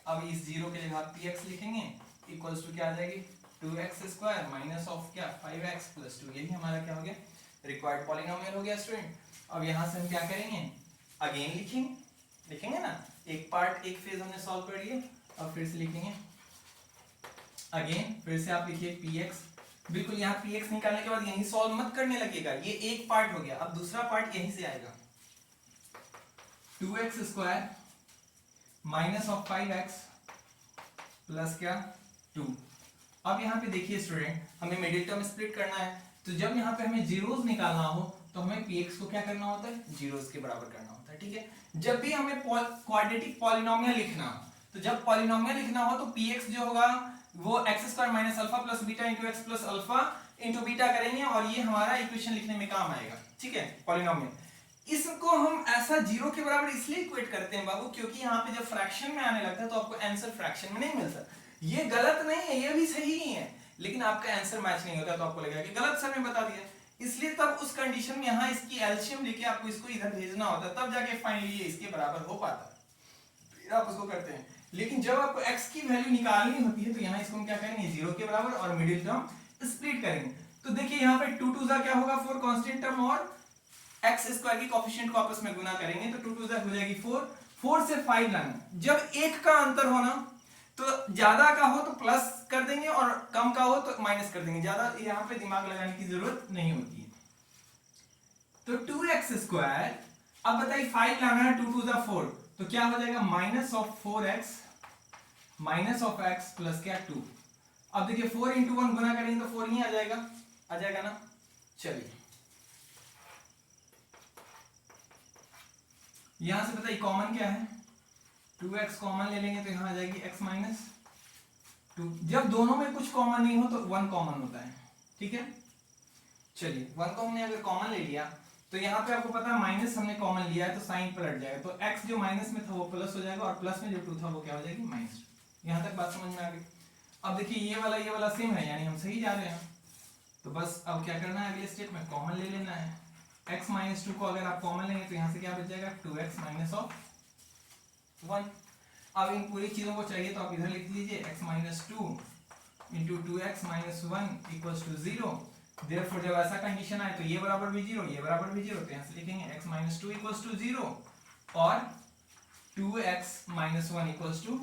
S1: अब इस 0 के जगह आप px लिखेंगे, इक्वल्स टू क्या आ जाएगी, 2x² माइनस ऑफ क्या 5x प्लस 2। यही हमारा क्या हो गया, रिक्वायर्ड पॉलिनोमियल हो गया स्टूडेंट। अब यहाँ से हम क्या करेंगे, अगेन लिखेंगे ना, एक पार्ट एक फेज हमने सॉल्व कर लिया, अब फिर से लिखेंगे अगेन, फिर से आप लिखिए px। बिल्कुल यहाँ px निकालने के बाद यहीं सॉल्व मत करने लगेगा, ये एक पार्ट हो गया, अब दूसरा पार्ट यहीं से आएगा, 2x² minus of 5x plus क्या 2। अब यहाँ पे देखिए स्टूडेंट, हमें मिडिल टर्म स्प्लिट करना है, तो जब यहाँ पे हमें जीरोस निकालना हो तो हमें px को क्या करना होता है, जीरोस के बराबर करना होता है। ठीक है, जब भी हमें क्वाड्रेटिक पॉलिनोमियल लिखना हो, तो जब पॉलिनोमियल लिखना हो तो px जो होगा वो x² minus alpha plus beta into x plus alpha into beta करेंगे, और ये हमारा इक्वेशन लिखने में काम आएगा। ठीक है, पॉलिनोमियल इसको हम ऐसा 0 के बराबर इसलिए इक्वेट करते हैं बाबू, क्योंकि यहाँ पे जब फ्रैक्शन में आने लगता है तो आपको आंसर फ्रैक्शन में नहीं मिलता। ये गलत नहीं है, ये भी सही ही है, लेकिन आपका आंसर मैच नहीं होता तो आपको लगेगा कि गलत सर ने बता दिया, इसलिए तब उस कंडीशन में यहाँ इसकी एलसीएम लेके आपको इसको इधर भेजना होता है, तब जाके फाइनली ये इसके बराबर हो पाता है, फिर आप उसको करते हैं। लेकिन जब आपको x की वैल्यू निकालनी होती है तो यहाँ इसको हम क्या करेंगे, 0 के बराबर, और मिडिल टर्म स्प्लिट करेंगे। तो देखिए यहाँ पे 2 2 क्या होगा, 4 कांस्टेंट टर्म और x² की कोएफिशिएंट को आपस में गुना करेंगे तो 2 2 हो जाएगी 4, 4 से 5 लाना। जब एक का अंतर हो ना तो ज्यादा का हो तो प्लस कर देंगे और कम का हो तो माइनस कर देंगे, ज्यादा यहाँ पे दिमाग लगाने की जरूरत नहीं होती है। तो 2x², अब बताइए 5 लाना है, 2 2 4, तो क्या हो जाएगा, minus of 4x minus of x plus क्या 2। अब देखिए 4 इंटू 1 गुना करेंगे तो 4 ही आ जाएगा ना। चलिए यहां से बताइए कॉमन क्या है, 2x कॉमन ले लेंगे तो यहां आ जाएगी x माइनस 2। जब दोनों में कुछ कॉमन नहीं हो तो 1 कॉमन होता है। ठीक है, चलिए 1 को हमने अगर कॉमन ले लिया तो यहाँ पे आपको पता है माइनस हमने कॉमन लिया है तो साइन पलट जाएगा, तो x जो माइनस में था वो प्लस हो जाएगा और प्लस में जो 2 था वो क्या हो जाएगी, माइनस। यहाँ तक बात समझ में आ गई। अब देखिए ये वाला सेम है, यानी हम सही जा रहे हैं। तो बस अब क्या करना है, अगले स्टेप में कॉमन ले लेना है। x माइनस 2 को अगर आप कॉमन लेंगे तो यहाँ से क्या बच जाएगा, 2x माइनस ऑफ 1। अब इन पूरी चीजों को चाहिए तो आप इधर लिख लीजिए x minus 2 into 2x minus 1 equals to 0। Therefore जब ऐसा कंडीशन आए तो ये बराबर भी 0, ये बराबर भी 0, तो यहाँ से लिखेंगे x माइनस 2 इक्वल्स टू 0 और 2x माइनस 1 इक्वल्स टू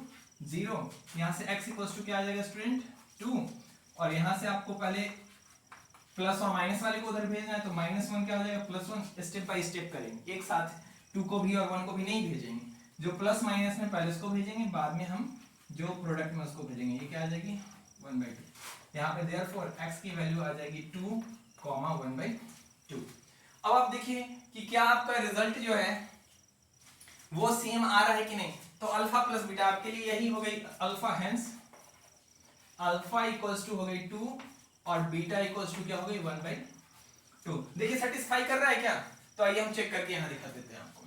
S1: 0। यहाँ से x इक्वल्स टू क्या आ जाएगा स्टूडेंट, 2, और यहाँ से आपको पहले प्लस और माइनस वाले को उधर भेजना है तो माइनस 1 क्या हो जाएगा, प्लस 1। स्टेप बाय स्टेप करेंगे, एक साथ 2 को भी और 1 को भी नहीं भेजेंगे। जो प्लस माइनस में पहले उसको भेजेंगे, बाद में हम जो प्रोडक्ट में उसको भेजेंगे। ये क्या आ जाएगी, 1/2। यहाँ पे देयरफॉर x की वैल्यू आ जाएगी 2, 1/2। अब आप देखिए कि क्या आपका रिजल्ट जो है वो सेम आ रहा है कि नहीं। तो अल्फा प्लस बीटा आपके लिए यही हो गई alpha, hence alpha equals to हो गई 2 और बीटा इक्वल्स टू क्या हो गई 1/2। देखिए सेटिस्फाई कर रहा है क्या। तो आइए हम चेक करके यहां दिखा देते हैं आपको।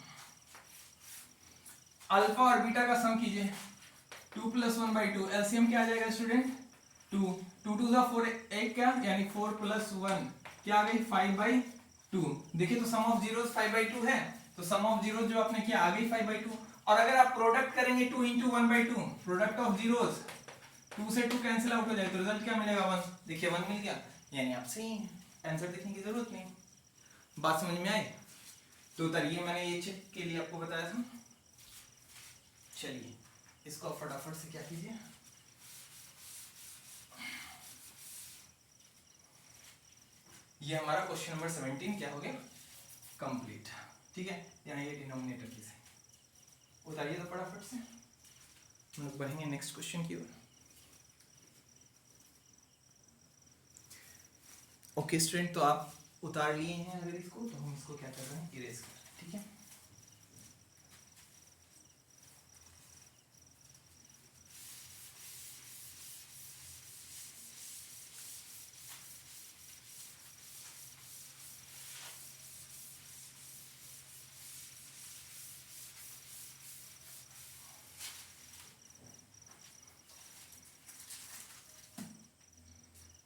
S1: अल्फा और बीटा का सम कीजिए, 2 + 1/2, एलसीएम क्या आ जाएगा स्टूडेंट 2, 2 2 4 एक क्या यानी 4 + 1 क्या आ गई 5/2। देखिए तो सम ऑफ जीरोस 5/2 है, तो सम ऑफ जीरोस जो आपने किया आ गई 5/2। और अगर आप प्रोडक्ट करेंगे 2 × 1/2, प्रोडक्ट ऑफ जीरोस 2 से 2 कैंसिल आउट हो जाए तो रिजल्ट क्या मिलेगा 1। देखिए 1 मिल गया, यानी आप सही हैं, आंसर देखने की जरूरत नहीं। बात समझ में आई। तो उतारिए, मैंने ये चेक के लिए आपको बताया था। चलिए इसको फटाफट से क्या कीजिए, ये हमारा क्वेश्चन नंबर 17 क्या हो गया कंप्लीट। ठीक है, यानी ये डिनोमिनेटर की से उतारिए तो फटाफट से, हम लोग बढ़ेंगे नेक्स्ट क्वेश्चन की ओर। ओके स्टूडेंट, तो आप उतार लिए हैं अगर इसको, तो हम इसको क्या कर रहे हैं इरेज कर रहे हैं। ठीक है,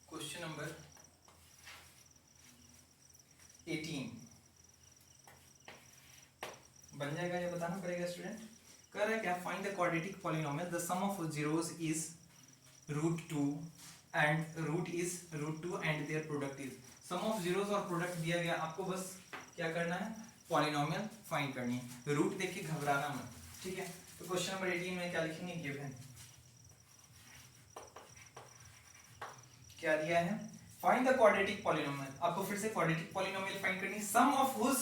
S1: क्वेश्चन नंबर 18 बन जाएगा, ये बताना पड़ेगा स्टूडेंट। कर रहा है क्या, find the quadratic polynomial the sum of zeros is √2 and root is √2 and their product is. Sum of zeros और प्रोडक्ट दिया गया, आपको बस क्या करना है पॉलिनोमियल फाइंड करनी है, रूट देख के घबराना मत। ठीक है, तो क्वेश्चन नंबर 18 में क्या लिखेंगे, गिवन क्या दिया है, फाइंड द क्वाड्रेटिक पॉलिनोमियल। आपको फिर से क्वाड्रेटिक पॉलिनोमियल फाइंड करनी, सम ऑफ हुज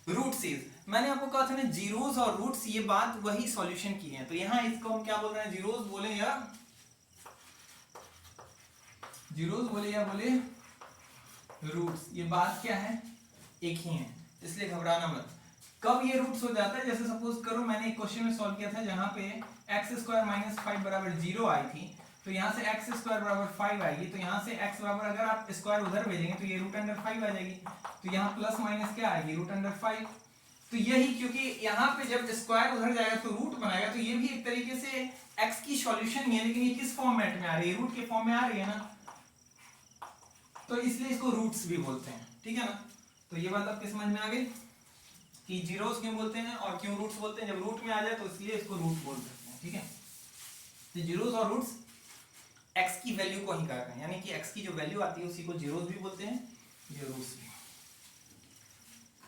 S1: रूट्स इज। मैंने आपको कहा था ना जीरोस और रूट्स, ये बात वही सॉल्यूशन की है। तो यहाँ इसको हम क्या बोल रहे हैं, जीरोस बोले या बोले रूट्स, ये बात क्या है एक ही है, इसलिए घबराना मत। कब ये रूट्स हो जाता है, जैसे सपोज करो मैंने एक क्वेश्चन में सॉल्व किया था जहां पे x² - 5 = 0 आई थी, तो यहाँ से x² = 5 आएगी, तो यहाँ से x बराबर अगर आप स्क्वायर उधर भेजेंगे तो ये √5 आ जाएगी, तो यहाँ प्लस माइनस क्या आएगी √5। तो यही, क्योंकि यहाँ पे जब स्क्वायर उधर जाएगा तो रूट बनाएगा, तो ये भी एक तरीके से x की सॉल्यूशन ही है, लेकिन ये किस फॉर्मेट में आ रही है, रूट के फॉर्म में आ रही है ना, तो इसलिए इसको रूट्स भी बोलते हैं। ठीक है ना, तो ये बात आपके समझ में आ गई कि जीरोस क्यों बोलते हैं और क्यों रूट्स बोलते हैं। जब रूट में आ जाए तो इसलिए इसको रूट बोल सकते हैं। ठीक है, तो जीरोस और रूट्स x की वैल्यू को ही कहते हैं, यानी कि x की जो वैल्यू आती है उसी को जीरोस भी बोलते हैं, ये रूट्स भी।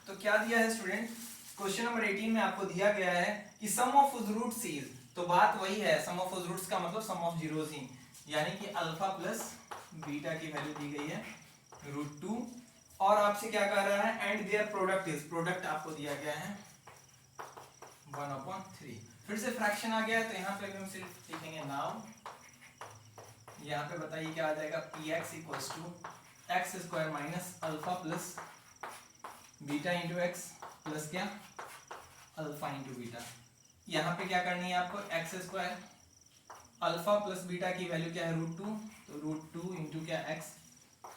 S1: तो क्या दिया है स्टूडेंट, क्वेश्चन नंबर 18 में आपको दिया गया है कि सम ऑफ रूट्स इज, तो बात वही है, सम ऑफ रूट्स का मतलब सम ऑफ जीरोस ही, यानी कि अल्फा प्लस बीटा की वैल्यू दी गई है √2, और आपसे क्या कह रहा है and their product is, product आपको दिया गया है 1/3। फिर से फ्रैक्शन आ गया है, तो यहाँ पे हम सिर्फ लिखेंगे नाउ, यहाँ पे बताइए क्या आ जाएगा, px = x² - alpha plus beta into x plus क्या अल्फा इंटू बीटा। यहाँ पे क्या करनी है आपको, x², अल्फा प्लस बीटा की वैल्यू क्या है √2, तो √2 इंटू क्या x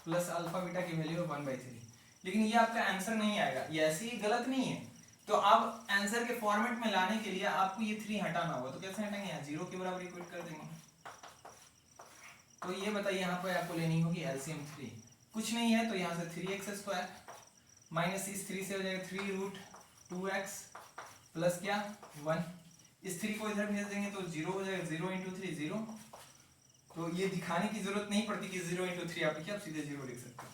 S1: प्लस अल्फा बीटा की वैल्यू है 1/3। लेकिन ये आपका आंसर नहीं आएगा, ये ऐसे ही गलत नहीं है, तो आप आंसर के फॉर्मेट में लाने के लिए आपको ये 3 हटाना होगा। तो कैसे हटाएंगे, यहाँ 0 के बराबर इक्वेट कर देंगे। तो ये बताइए यहाँ पर आपको लेनी होगी एलसीएम 3, कुछ नहीं है तो यहाँ से 3x² माइनस इस 3 से हो जाएगा 3√2x प्लस क्या 1, इस 3 को इधर भेज देंगे तो 0 हो जाएगा, 0 × 3 0। तो ये दिखाने की जरूरत नहीं पड़ती कि 0 × 3 आप लिखिए, आप सीधे 0 लिख सकते हो।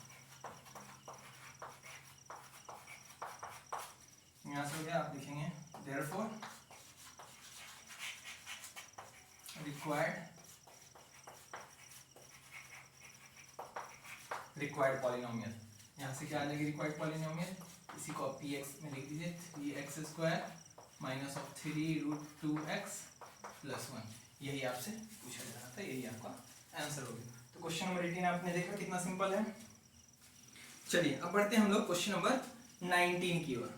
S1: यहाँ से हो गया, आप लिखेंगे therefore रिक्वायर्ड पॉलिनोमियल। यहाँ से क्या आ जाएगी रिक्वायर्ड पॉलिनोमियल, इसी को आप px में लिख दीजिए 3x² minus of 3√2x plus 1। यही आपसे पूछा जा रहा था, यही आपका आंसर हो गया। तो क्वेश्चन नंबर 18 आपने देखा कितना सिंपल है। चलिए अब बढ़ते हैं हम लोग क्वेश्चन नंबर 19 की ओर।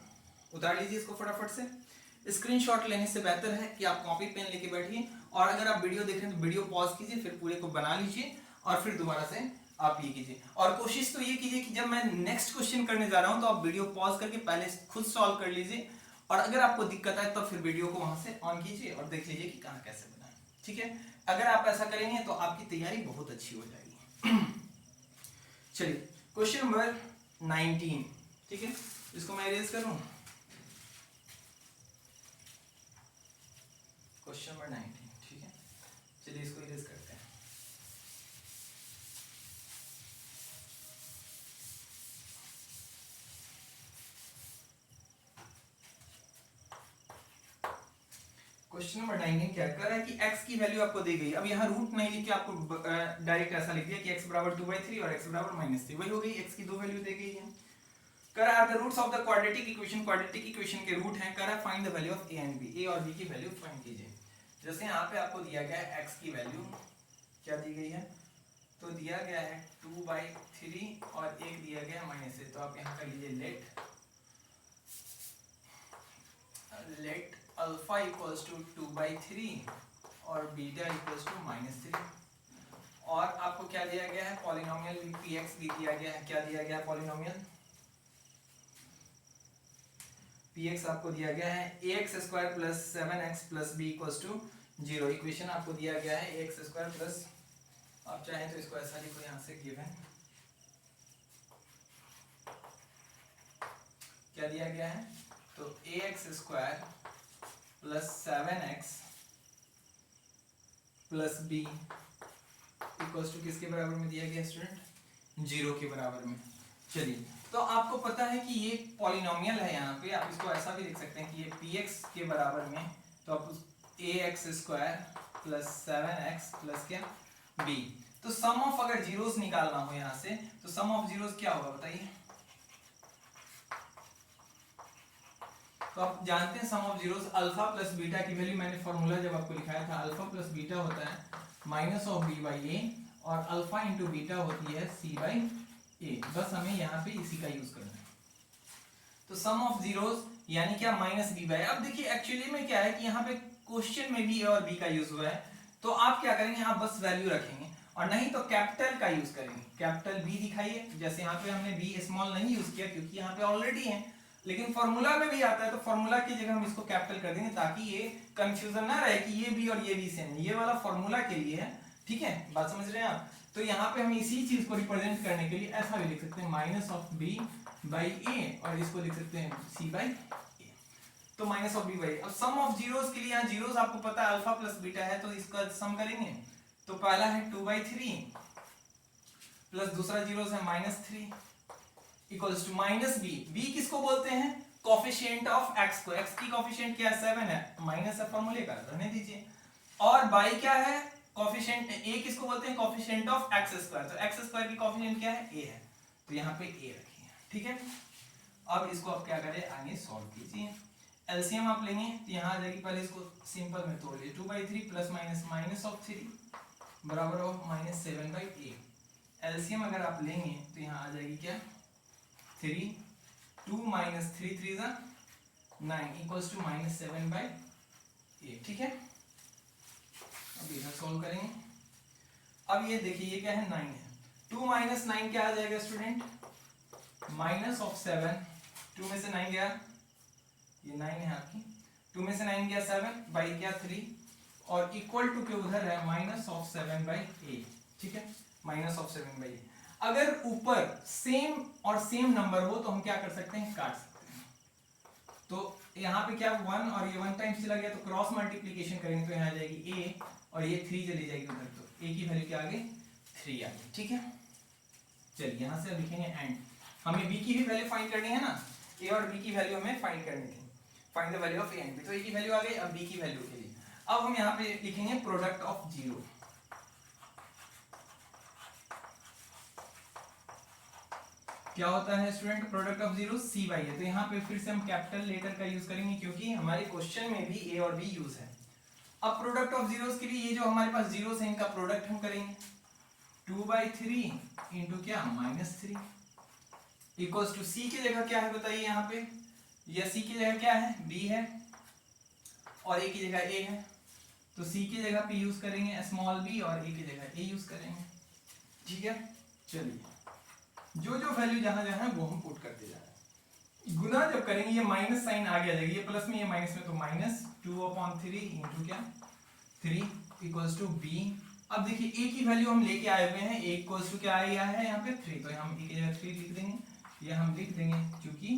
S1: उतार लीजिए इसको फटाफट से। स्क्रीनशॉट लेने से बेहतर है कि आप कॉपी पेन लेके बैठिए, और अगर आप वीडियो देख रहे हैं तो वीडियो पॉज कीजिए, फिर पूरे को बना लीजिए और फिर दोबारा से आप ये कीजिए। और कोशिश तो ये कीजिए कि जब मैं नेक्स्ट क्वेश्चन करने जा रहा हूं तो आप वीडियो पॉज करके पहले खुद सॉल्व कर लीजिए, और अगर आपको दिक्कत आए तो फिर वीडियो को वहां से ऑन कीजिए और देख लीजिए कि कहां कैसे बनाए। ठीक है, अगर आप ऐसा करेंगे तो आपकी तैयारी बहुत अच्छी हो जाएगी। चलिए क्वेश्चन नंबर 19, ठीक है, इसको मैं इरेज करूं। क्वेश्चन नंबर 19, ठीक है, चलिए इसको इरेज करते हैं। क्वेश्चन नंबर 19 क्या कर रहा है कि x की वैल्यू आपको दी गई। अब यहाँ रूट नहीं लिख के आपको डायरेक्ट ऐसा लिख दिया कि x बराबर 2/3 और x बराबर -3, वही हो गई, x की दो वैल्यू दी गई है। कर रहा है the roots of the quadratic equation, quadratic equation के रूट हैं। कर रहा है find the value of a and b, a और b की वैल्यू फाइंड कीजिए। जैसे यहाँ पे आपको दिया गया है x की वैल्यू क्या दी गई है, तो दिया गया है 2/3 और एक दिया गया है -a, तो आप यहाँ कर लीजिए लेट अल्फा इक्वल्स टू 2/3 और बीटा इक्वल्स टू -3, और आपको क्या दिया गया है, पॉलिनोमियल px भी दिया गया है। क्या दिया गया है पॉलिनोमियल px आपको दिया गया है ax² plus 7x plus b equals to 0। Equation आपको दिया गया है ax² प्लस, आप चाहें तो इसको ऐसा लिखो यहाँ से, गिवन क्या दिया गया है, तो ax² plus 7x plus b equals to किसके बराबर में दिया गया स्टूडेंट, 0 के बराबर में। चलिए, तो आपको पता है कि ये पॉलिनोमियल है, यहाँ पे आप इसको ऐसा भी लिख सकते हैं कि ये px के बराबर में, तो आप ax² प्लस 7x प्लस क्या b, तो सम ऑफ अगर जीरोस निकालना हो यहाँ से, तो सम ऑफ जीरोस क्या होगा बताइए। तो आप जानते हैं sum of zeros alpha plus beta की वैल्यू, मैंने फॉर्मूला जब आपको लिखाया था, अल्फा प्लस बीटा होता है minus of b by a, और अल्फा इंटू बीटा होती है c बाई ए। बस हमें यहाँ पे इसी का यूज करना है। तो सम ऑफ जीरोस यानी क्या, माइनस b बाई। अब देखिए एक्चुअली में क्या है कि यहाँ पे क्वेश्चन में भी a और b का यूज हुआ है, तो आप क्या करेंगे, आप बस वैल्यू रखेंगे, और नहीं तो कैपिटल का यूज करेंगे। कैपिटल B दिखाइए, जैसे यहाँ पे हमने b स्मॉल नहीं यूज किया क्योंकि यहाँ पे ऑलरेडी है, लेकिन फॉर्मूला में भी आता है, तो फॉर्मूला की जगह हम इसको कैपिटल कर देंगे ताकि ये कंफ्यूजन ना रहे कि ये b और ये b सेम है। ये वाला फॉर्मूला के लिए है, ठीक है, बात समझ रहे हैं आप। तो यहाँ पे हम इसी चीज को रिप्रेजेंट करने के लिए ऐसा भी लिख सकते हैं minus of b by a, और इसको लिख सकते हैं c बाई ए, तो माइनस ऑफ b बाई। अब सम ऑफ जीरोस के लिए, यहाँ जीरोस आपको पता है अल्फा प्लस बीटा है, तो इसका सम करेंगे, तो पहला है 2/3 प्लस दूसरा जीरोस है -3 equals to minus b। b किसको बोलते हैं, कोफिशिएंट ऑफ x को। x की कोफिशिएंट क्या है, 7 है, माइनस है फॉर्मूले का, रहने दीजिए। और बाई क्या है, कोफिशिएंट a किसको बोलते हैं, कोफिशिएंट ऑफ x², तो x² की कोफिशिएंट क्या है, a है, तो यहाँ पे a रखिए, ठीक है। अब इसको आप क्या करें, आगे सॉल्व कीजिए। एलसीएम आप लेंगे तो यहाँ आ जाएगी, पहले इसको सिंपल में तोड़ लीजिए, 2/3 प्लस माइनस ऑफ 3 बराबर ऑफ -7/a। एलसीएम अगर आप लेंगे तो यहाँ आ जाएगी क्या, 3 2 - 3 3 जा 9 इक्वल्स टू -7/a, ठीक है। अब इधर सॉल्व करेंगे। अब ये देखिए ये क्या है, 9 है, 2 - 9 क्या आ जाएगा स्टूडेंट, माइनस ऑफ 7, 2 में से 9 गया, ये 9 है आपकी, 2 में से 9 गया 7 बाई क्या 3, और इक्वल टू के उधर है माइनस ऑफ 7/a, ठीक है, माइनस ऑफ 7/a। अगर ऊपर सेम और सेम नंबर हो तो हम क्या कर सकते हैं, काट सकते हैं। तो यहाँ पे क्या 1 और ये 1 टाइम्स चला गया, तो क्रॉस मल्टीप्लीकेशन करेंगे तो यहाँ आ जाएगी a, और ये 3 चली जाएगी उधर, तो a की वैल्यू क्या आ गई, 3 आ गई, ठीक है। चलिए यहाँ से अब लिखेंगे एंड, हमें b की भी वैल्यू फाइंड करनी है ना, a और b की वैल्यू हमें फाइंड करनी थी, find the value of a and b, तो a की वैल्यू आ गई। अब b की वैल्यू के लिए अब हम यहाँ पे लिखेंगे प्रोडक्ट ऑफ जीरो। क्या होता है student, product of zero c by है, तो यहाँ पे फिर से हम कैपिटल लेटर का यूज करेंगे क्योंकि हमारे क्वेश्चन में भी a और b यूज है। अब प्रोडक्ट ऑफ जीरोस के लिए ये जो हमारे पास जीरोस है इनका प्रोडक्ट हम करेंगे, 2/3 इंटू क्या -3 इक्वल्स टू c की जगह क्या है बताइए, यहाँ पे या सी की जगह क्या है, बी है, और ए की जगह ए है, तो सी की जगह पे यूज करेंगे स्मॉल बी और ए की जगह ए यूज करेंगे। ठीक है, चलिए जो जो वैल्यू जहां जहां है वो हम पुट करते जा रहे हैं। गुना जब करेंगे ये माइनस साइन आ गया, ये प्लस में ये माइनस में, तो माइनस 2/3 इंटू क्या 3 इक्वल्स टू बी। अब देखिए ए की वैल्यू हम लेके आए हुए हैं, ए इक्वल्स टू क्या आया है यहाँ पे 3, तो हम ए की जगह 3 लिख देंगे, या हम लिख देंगे क्योंकि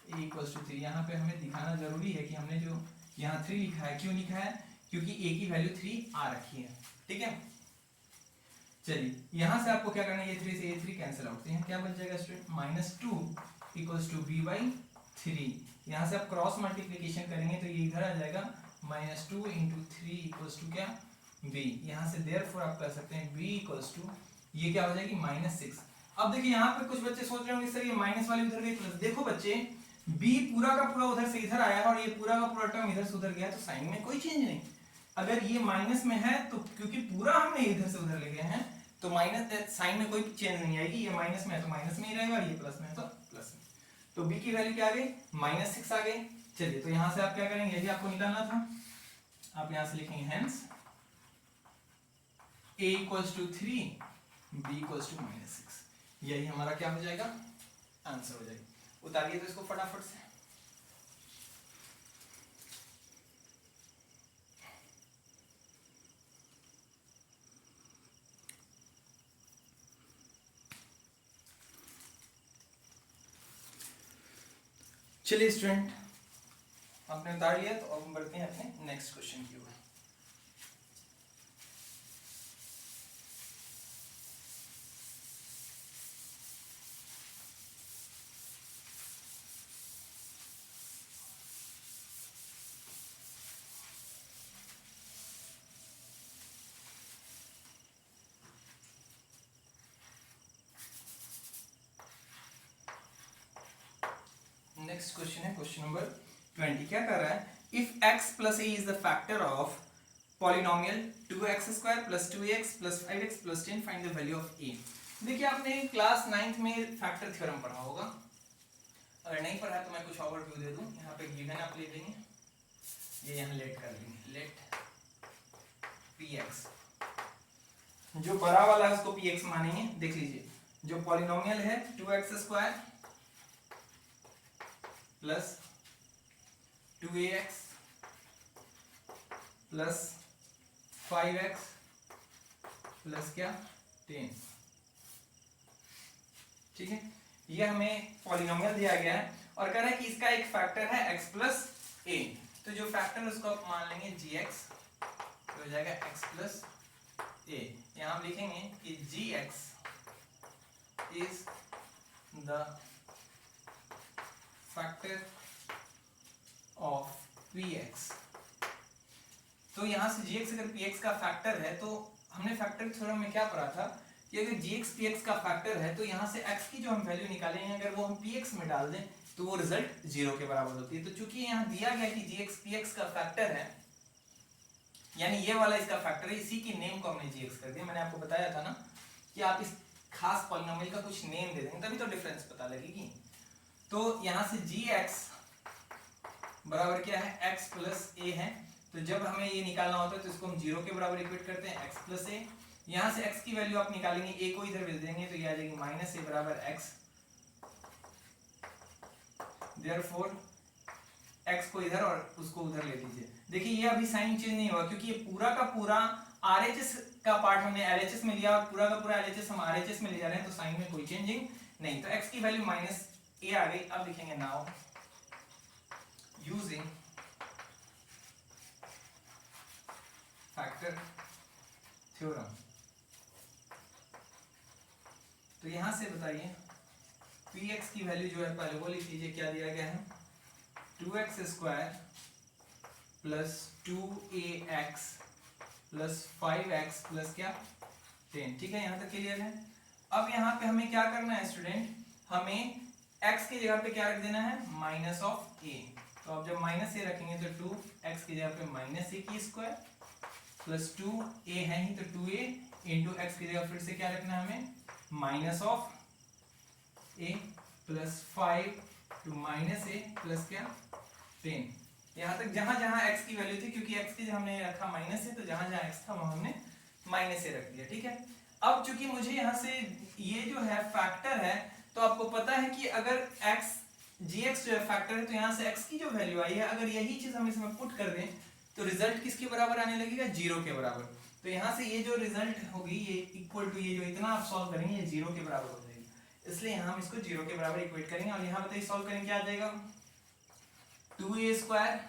S1: ए इक्वल्स टू 3 यहाँ पे हमें दिखाना जरूरी है कि हमने जो यहाँ 3 लिखा है, क्यों लिखा है, क्योंकि ए की वैल्यू 3 आ रखी है। ठीक है, चलिए यहां से आपको क्या करना है, ये 3 से ये 3 कैंसिल आउट, तो यहाँ क्या बच जाएगा स्टूडेंट, -2 इक्वल्स टू b/3। यहाँ से आप क्रॉस मल्टीप्लिकेशन करेंगे तो ये इधर आ जाएगा, -2 इंटू 3 इक्वल्स टू क्या b। यहाँ से देयरफॉर आप कर सकते हैं b इक्वल्स टू, ये क्या हो जाएगी -6। अब देखिए यहाँ पे कुछ बच्चे सोच रहे होंगे सर ये माइनस वाली उधर गई प्लस, देखो बच्चे b पूरा का पूरा उधर से इधर आया है और ये पूरा का पूरा टर्म इधर से उधर गया, तो साइन में कोई चेंज नहीं। अगर ये माइनस में है तो क्योंकि पूरा हमने इधर से उधर ले गए हैं, तो माइनस साइन में कोई चेंज नहीं आएगी, ये माइनस में है तो माइनस में ही रहेगा, और ये प्लस में है तो प्लस में। तो b की वैल्यू क्या आ गई, -6 आ गई। चलिए तो यहां से आप क्या करेंगे, यही आपको निकालना था, आप यहां से लिखेंगे hence a equals to 3 b equals to -6, यही हमारा क्या हो जाएगा, आंसर हो जाएगा। उतारिए तो इसको फटाफट से। चलिए स्टूडेंट आपने उतार लिया, तो अब हम बढ़ते हैं अपने नेक्स्ट क्वेश्चन की ओर। नेक्स्ट क्वेश्चन है क्वेश्चन नंबर 20। क्या कर रहा है, if x plus a is the factor of polynomial 2x² + 2ax + 5x + 10, find the value of a। देखिए आपने क्लास 9th में फैक्टर थ्योरम पढ़ा होगा, अगर नहीं पढ़ा है तो मैं कुछ ओवरव्यू दे दूं। यहाँ पे गिवन आप ले लेंगे, ये यहाँ लेट कर लेंगे, लेट px, जो बड़ा वाला है उसको px मानेंगे। देख लीजिए जो पॉलिनोमियल है 2x² plus 2ax plus 5x plus क्या 10। ठीक है, ये हमें पॉलिनोमियल दिया गया है और कह रहा है कि इसका एक फैक्टर है x प्लस a, तो जो फैक्टर है उसको आप मान लेंगे gx, तो हो जाएगा x प्लस a। यहां हम लिखेंगे कि gx is the factor of px। तो यहां से gx अगर px का फैक्टर है, तो हमने फैक्टर थ्योरम में क्या पढ़ा था कि अगर gx px का फैक्टर है तो यहां से x की जो हम वैल्यू निकालेंगे अगर वो हम px में डाल दें तो वो रिजल्ट 0 के बराबर होती है। तो चूंकि यहां दिया गया कि gx px का फैक्टर है, यानी ये वाला इसका फैक्टर है, इसी की नेम को हमने gx कर दिया। मैंने आपको बताया था ना कि आप इस खास पॉलिनोमियल का कुछ नेम दे देंगे तभी तो डिफरेंस पता लगेगी। तो यहां से gx बराबर क्या है, x प्लस a है, तो जब हमें ये निकालना होता है तो इसको हम 0 के बराबर इक्वेट करते हैं, x प्लस a। यहां से x की वैल्यू आप निकालेंगे, a को इधर भेज देंगे तो ये आ जाएगी -a बराबर x। देयरफॉर x को इधर और उसको उधर ले लीजिए। देखिए ये अभी साइन चेंज नहीं हुआ क्योंकि ये पूरा का पूरा RHS का पार्ट हमने LHS में लिया और पूरा का पूरा LHS हम RHS में ले जा रहे हैं, तो साइन में कोई चेंजिंग नहीं। तो x की वैल्यू -a आ गई। अब लिखेंगे नाउ यूजिंग फैक्टर थ्योरम। तो यहां से बताइए px की वैल्यू जो है पहले वो लिख लीजिए, क्या दिया गया है 2x² plus 2ax plus 5x plus क्या 10। ठीक है, यहां तक क्लियर है। अब यहाँ पे हमें क्या करना है स्टूडेंट, हमें x की जगह पे क्या रख देना है -a। तो अब जब -a रखेंगे तो 2x की जगह पे -a² प्लस 2a है ही तो 2a इंटू x की जगह फिर से क्या रखना है हमें -a plus 5 to minus a plus क्या 10। यहाँ तक जहां जहां x की वैल्यू थी, क्योंकि x की हमने रखा माइनस से, तो जहां जहां x था वहां हमने माइनस से रख दिया, ठीक है। अब चूंकि मुझे यहाँ से ये जो है फैक्टर है, तो आपको पता है कि अगर x gx जो है फैक्टर है, तो यहाँ से x की जो वैल्यू आई है, अगर यही चीज हम इसमें पुट कर दें तो रिजल्ट किसके बराबर आने लगेगा, 0 के बराबर। तो यहाँ से ये जो रिजल्ट होगी ये इक्वल टू ये जो इतना आप सॉल्व करेंगे ये 0 के बराबर हो जाएगी, इसलिए यहाँ हम इसको 0 के बराबर इक्वेट करेंगे। और यहाँ बताइए सॉल्व करेंगे क्या आ जाएगा, 2a²।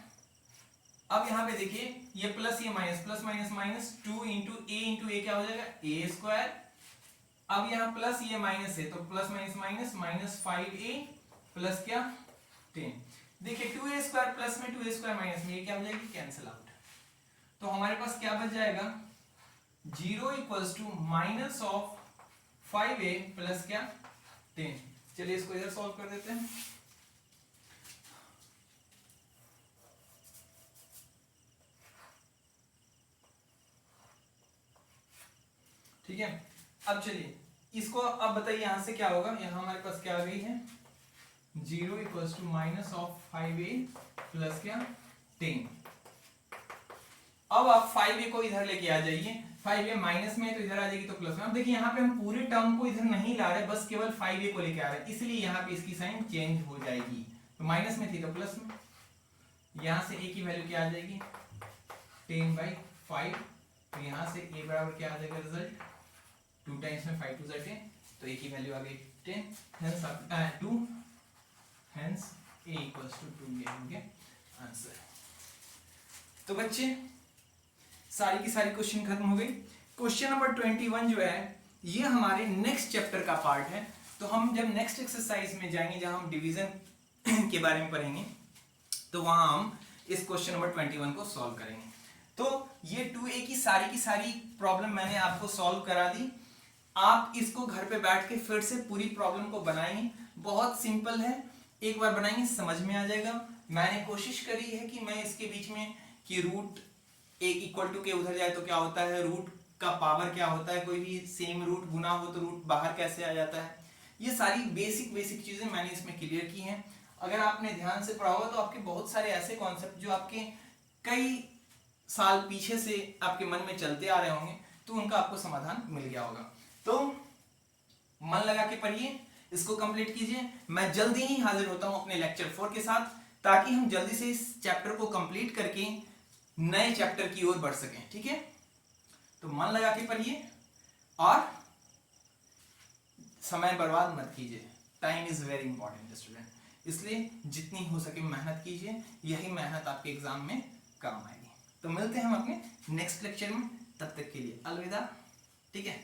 S1: अब यहाँ पे देखिए ये प्लस ये minus, plus minus minus, 2 into a क्या हो जाएगा a²। अब यहाँ प्लस ये माइनस है, तो plus minus minus minus 5a plus क्या 10। देखिए 2a² प्लस में 2a² माइनस में ये क्या हो जाएगी, कैंसिल आउट। तो हमारे पास क्या बच जाएगा, 0 equals to minus of 5a plus क्या 10। चलिए इसको इधर सॉल्व कर देते हैं। ठीक है, अब चलिए इसको अब बताइए यहां से क्या होगा। यहां हमारे पास क्या आ गई है, 0 equals to minus of 5a plus क्या 10। अब आप 5a को इधर लेके आ जाइए, 5a माइनस में है तो इधर आ जाएगी तो प्लस में। अब देखिए यहाँ पे हम पूरे टर्म को इधर नहीं ला रहे, बस केवल 5a को लेके आ रहे हैं, इसलिए यहाँ पे इसकी साइन चेंज हो जाएगी। तो माइनस में थी तो प्लस में, यहाँ से a की वैल्यू क्या आ जाएगी 10/5। तो यहाँ से a बराबर क्या आ जाएगा रिजल्ट, 2 टाइम्स में 5 2 10, तो a की वैल्यू आ गई 10, hence 2, hence a equals to 2 ये हो गया आंसर। तो बच्चे सारी की सारी क्वेश्चन खत्म हो गई। क्वेश्चन नंबर 21 जो है ये हमारे नेक्स्ट चैप्टर का पार्ट है। तो हम जब नेक्स्ट एक्सरसाइज में जाएंगे जहां हम डिवीजन के बारे में पढ़ेंगे, तो वहां हम इस क्वेश्चन नंबर 21 को सॉल्व करेंगे। तो ये 2a की सारी प्रॉब्लम मैंने आपको सॉल्व करा दी। आप इसको घर पे बैठ के फिर से पूरी प्रॉब्लम को बनाएंगे, बहुत सिंपल है, एक बार बनाएंगे समझ में आ जाएगा। मैंने कोशिश करी है कि मैं इसके बीच में कि रूट एक इक्वल टू के उधर जाए तो क्या होता है, रूट का पावर क्या होता है, कोई भी सेम रूट गुना हो तो रूट बाहर कैसे आ जाता है, ये सारी बेसिक चीजें मैंने इसमें क्लियर की हैं। अगर आपने ध्यान से पढ़ा होगा तो आपके बहुत सारे ऐसे कॉन्सेप्ट जो आपके कई साल पीछे से आपके मन में चलते आ रहे होंगे, तो उनका आपको समाधान मिल गया होगा। तो मन लगा के पढ़िए, इसको कंप्लीट कीजिए। मैं जल्दी ही हाजिर होता हूं अपने लेक्चर 4 के साथ, ताकि हम जल्दी से इस चैप्टर को कंप्लीट करके नए चैप्टर की ओर बढ़ सकें। ठीक है, तो मन लगा के पढ़िए और समय बर्बाद मत कीजिए। Time is very important student, इसलिए जितनी हो सके मेहनत कीजिए, यही मेहनत आपके एग्जाम में काम आएगी। तो मिलते हैं हम अपने नेक्स्ट लेक्चर में, तब तक के लिए अलविदा। ठीक है।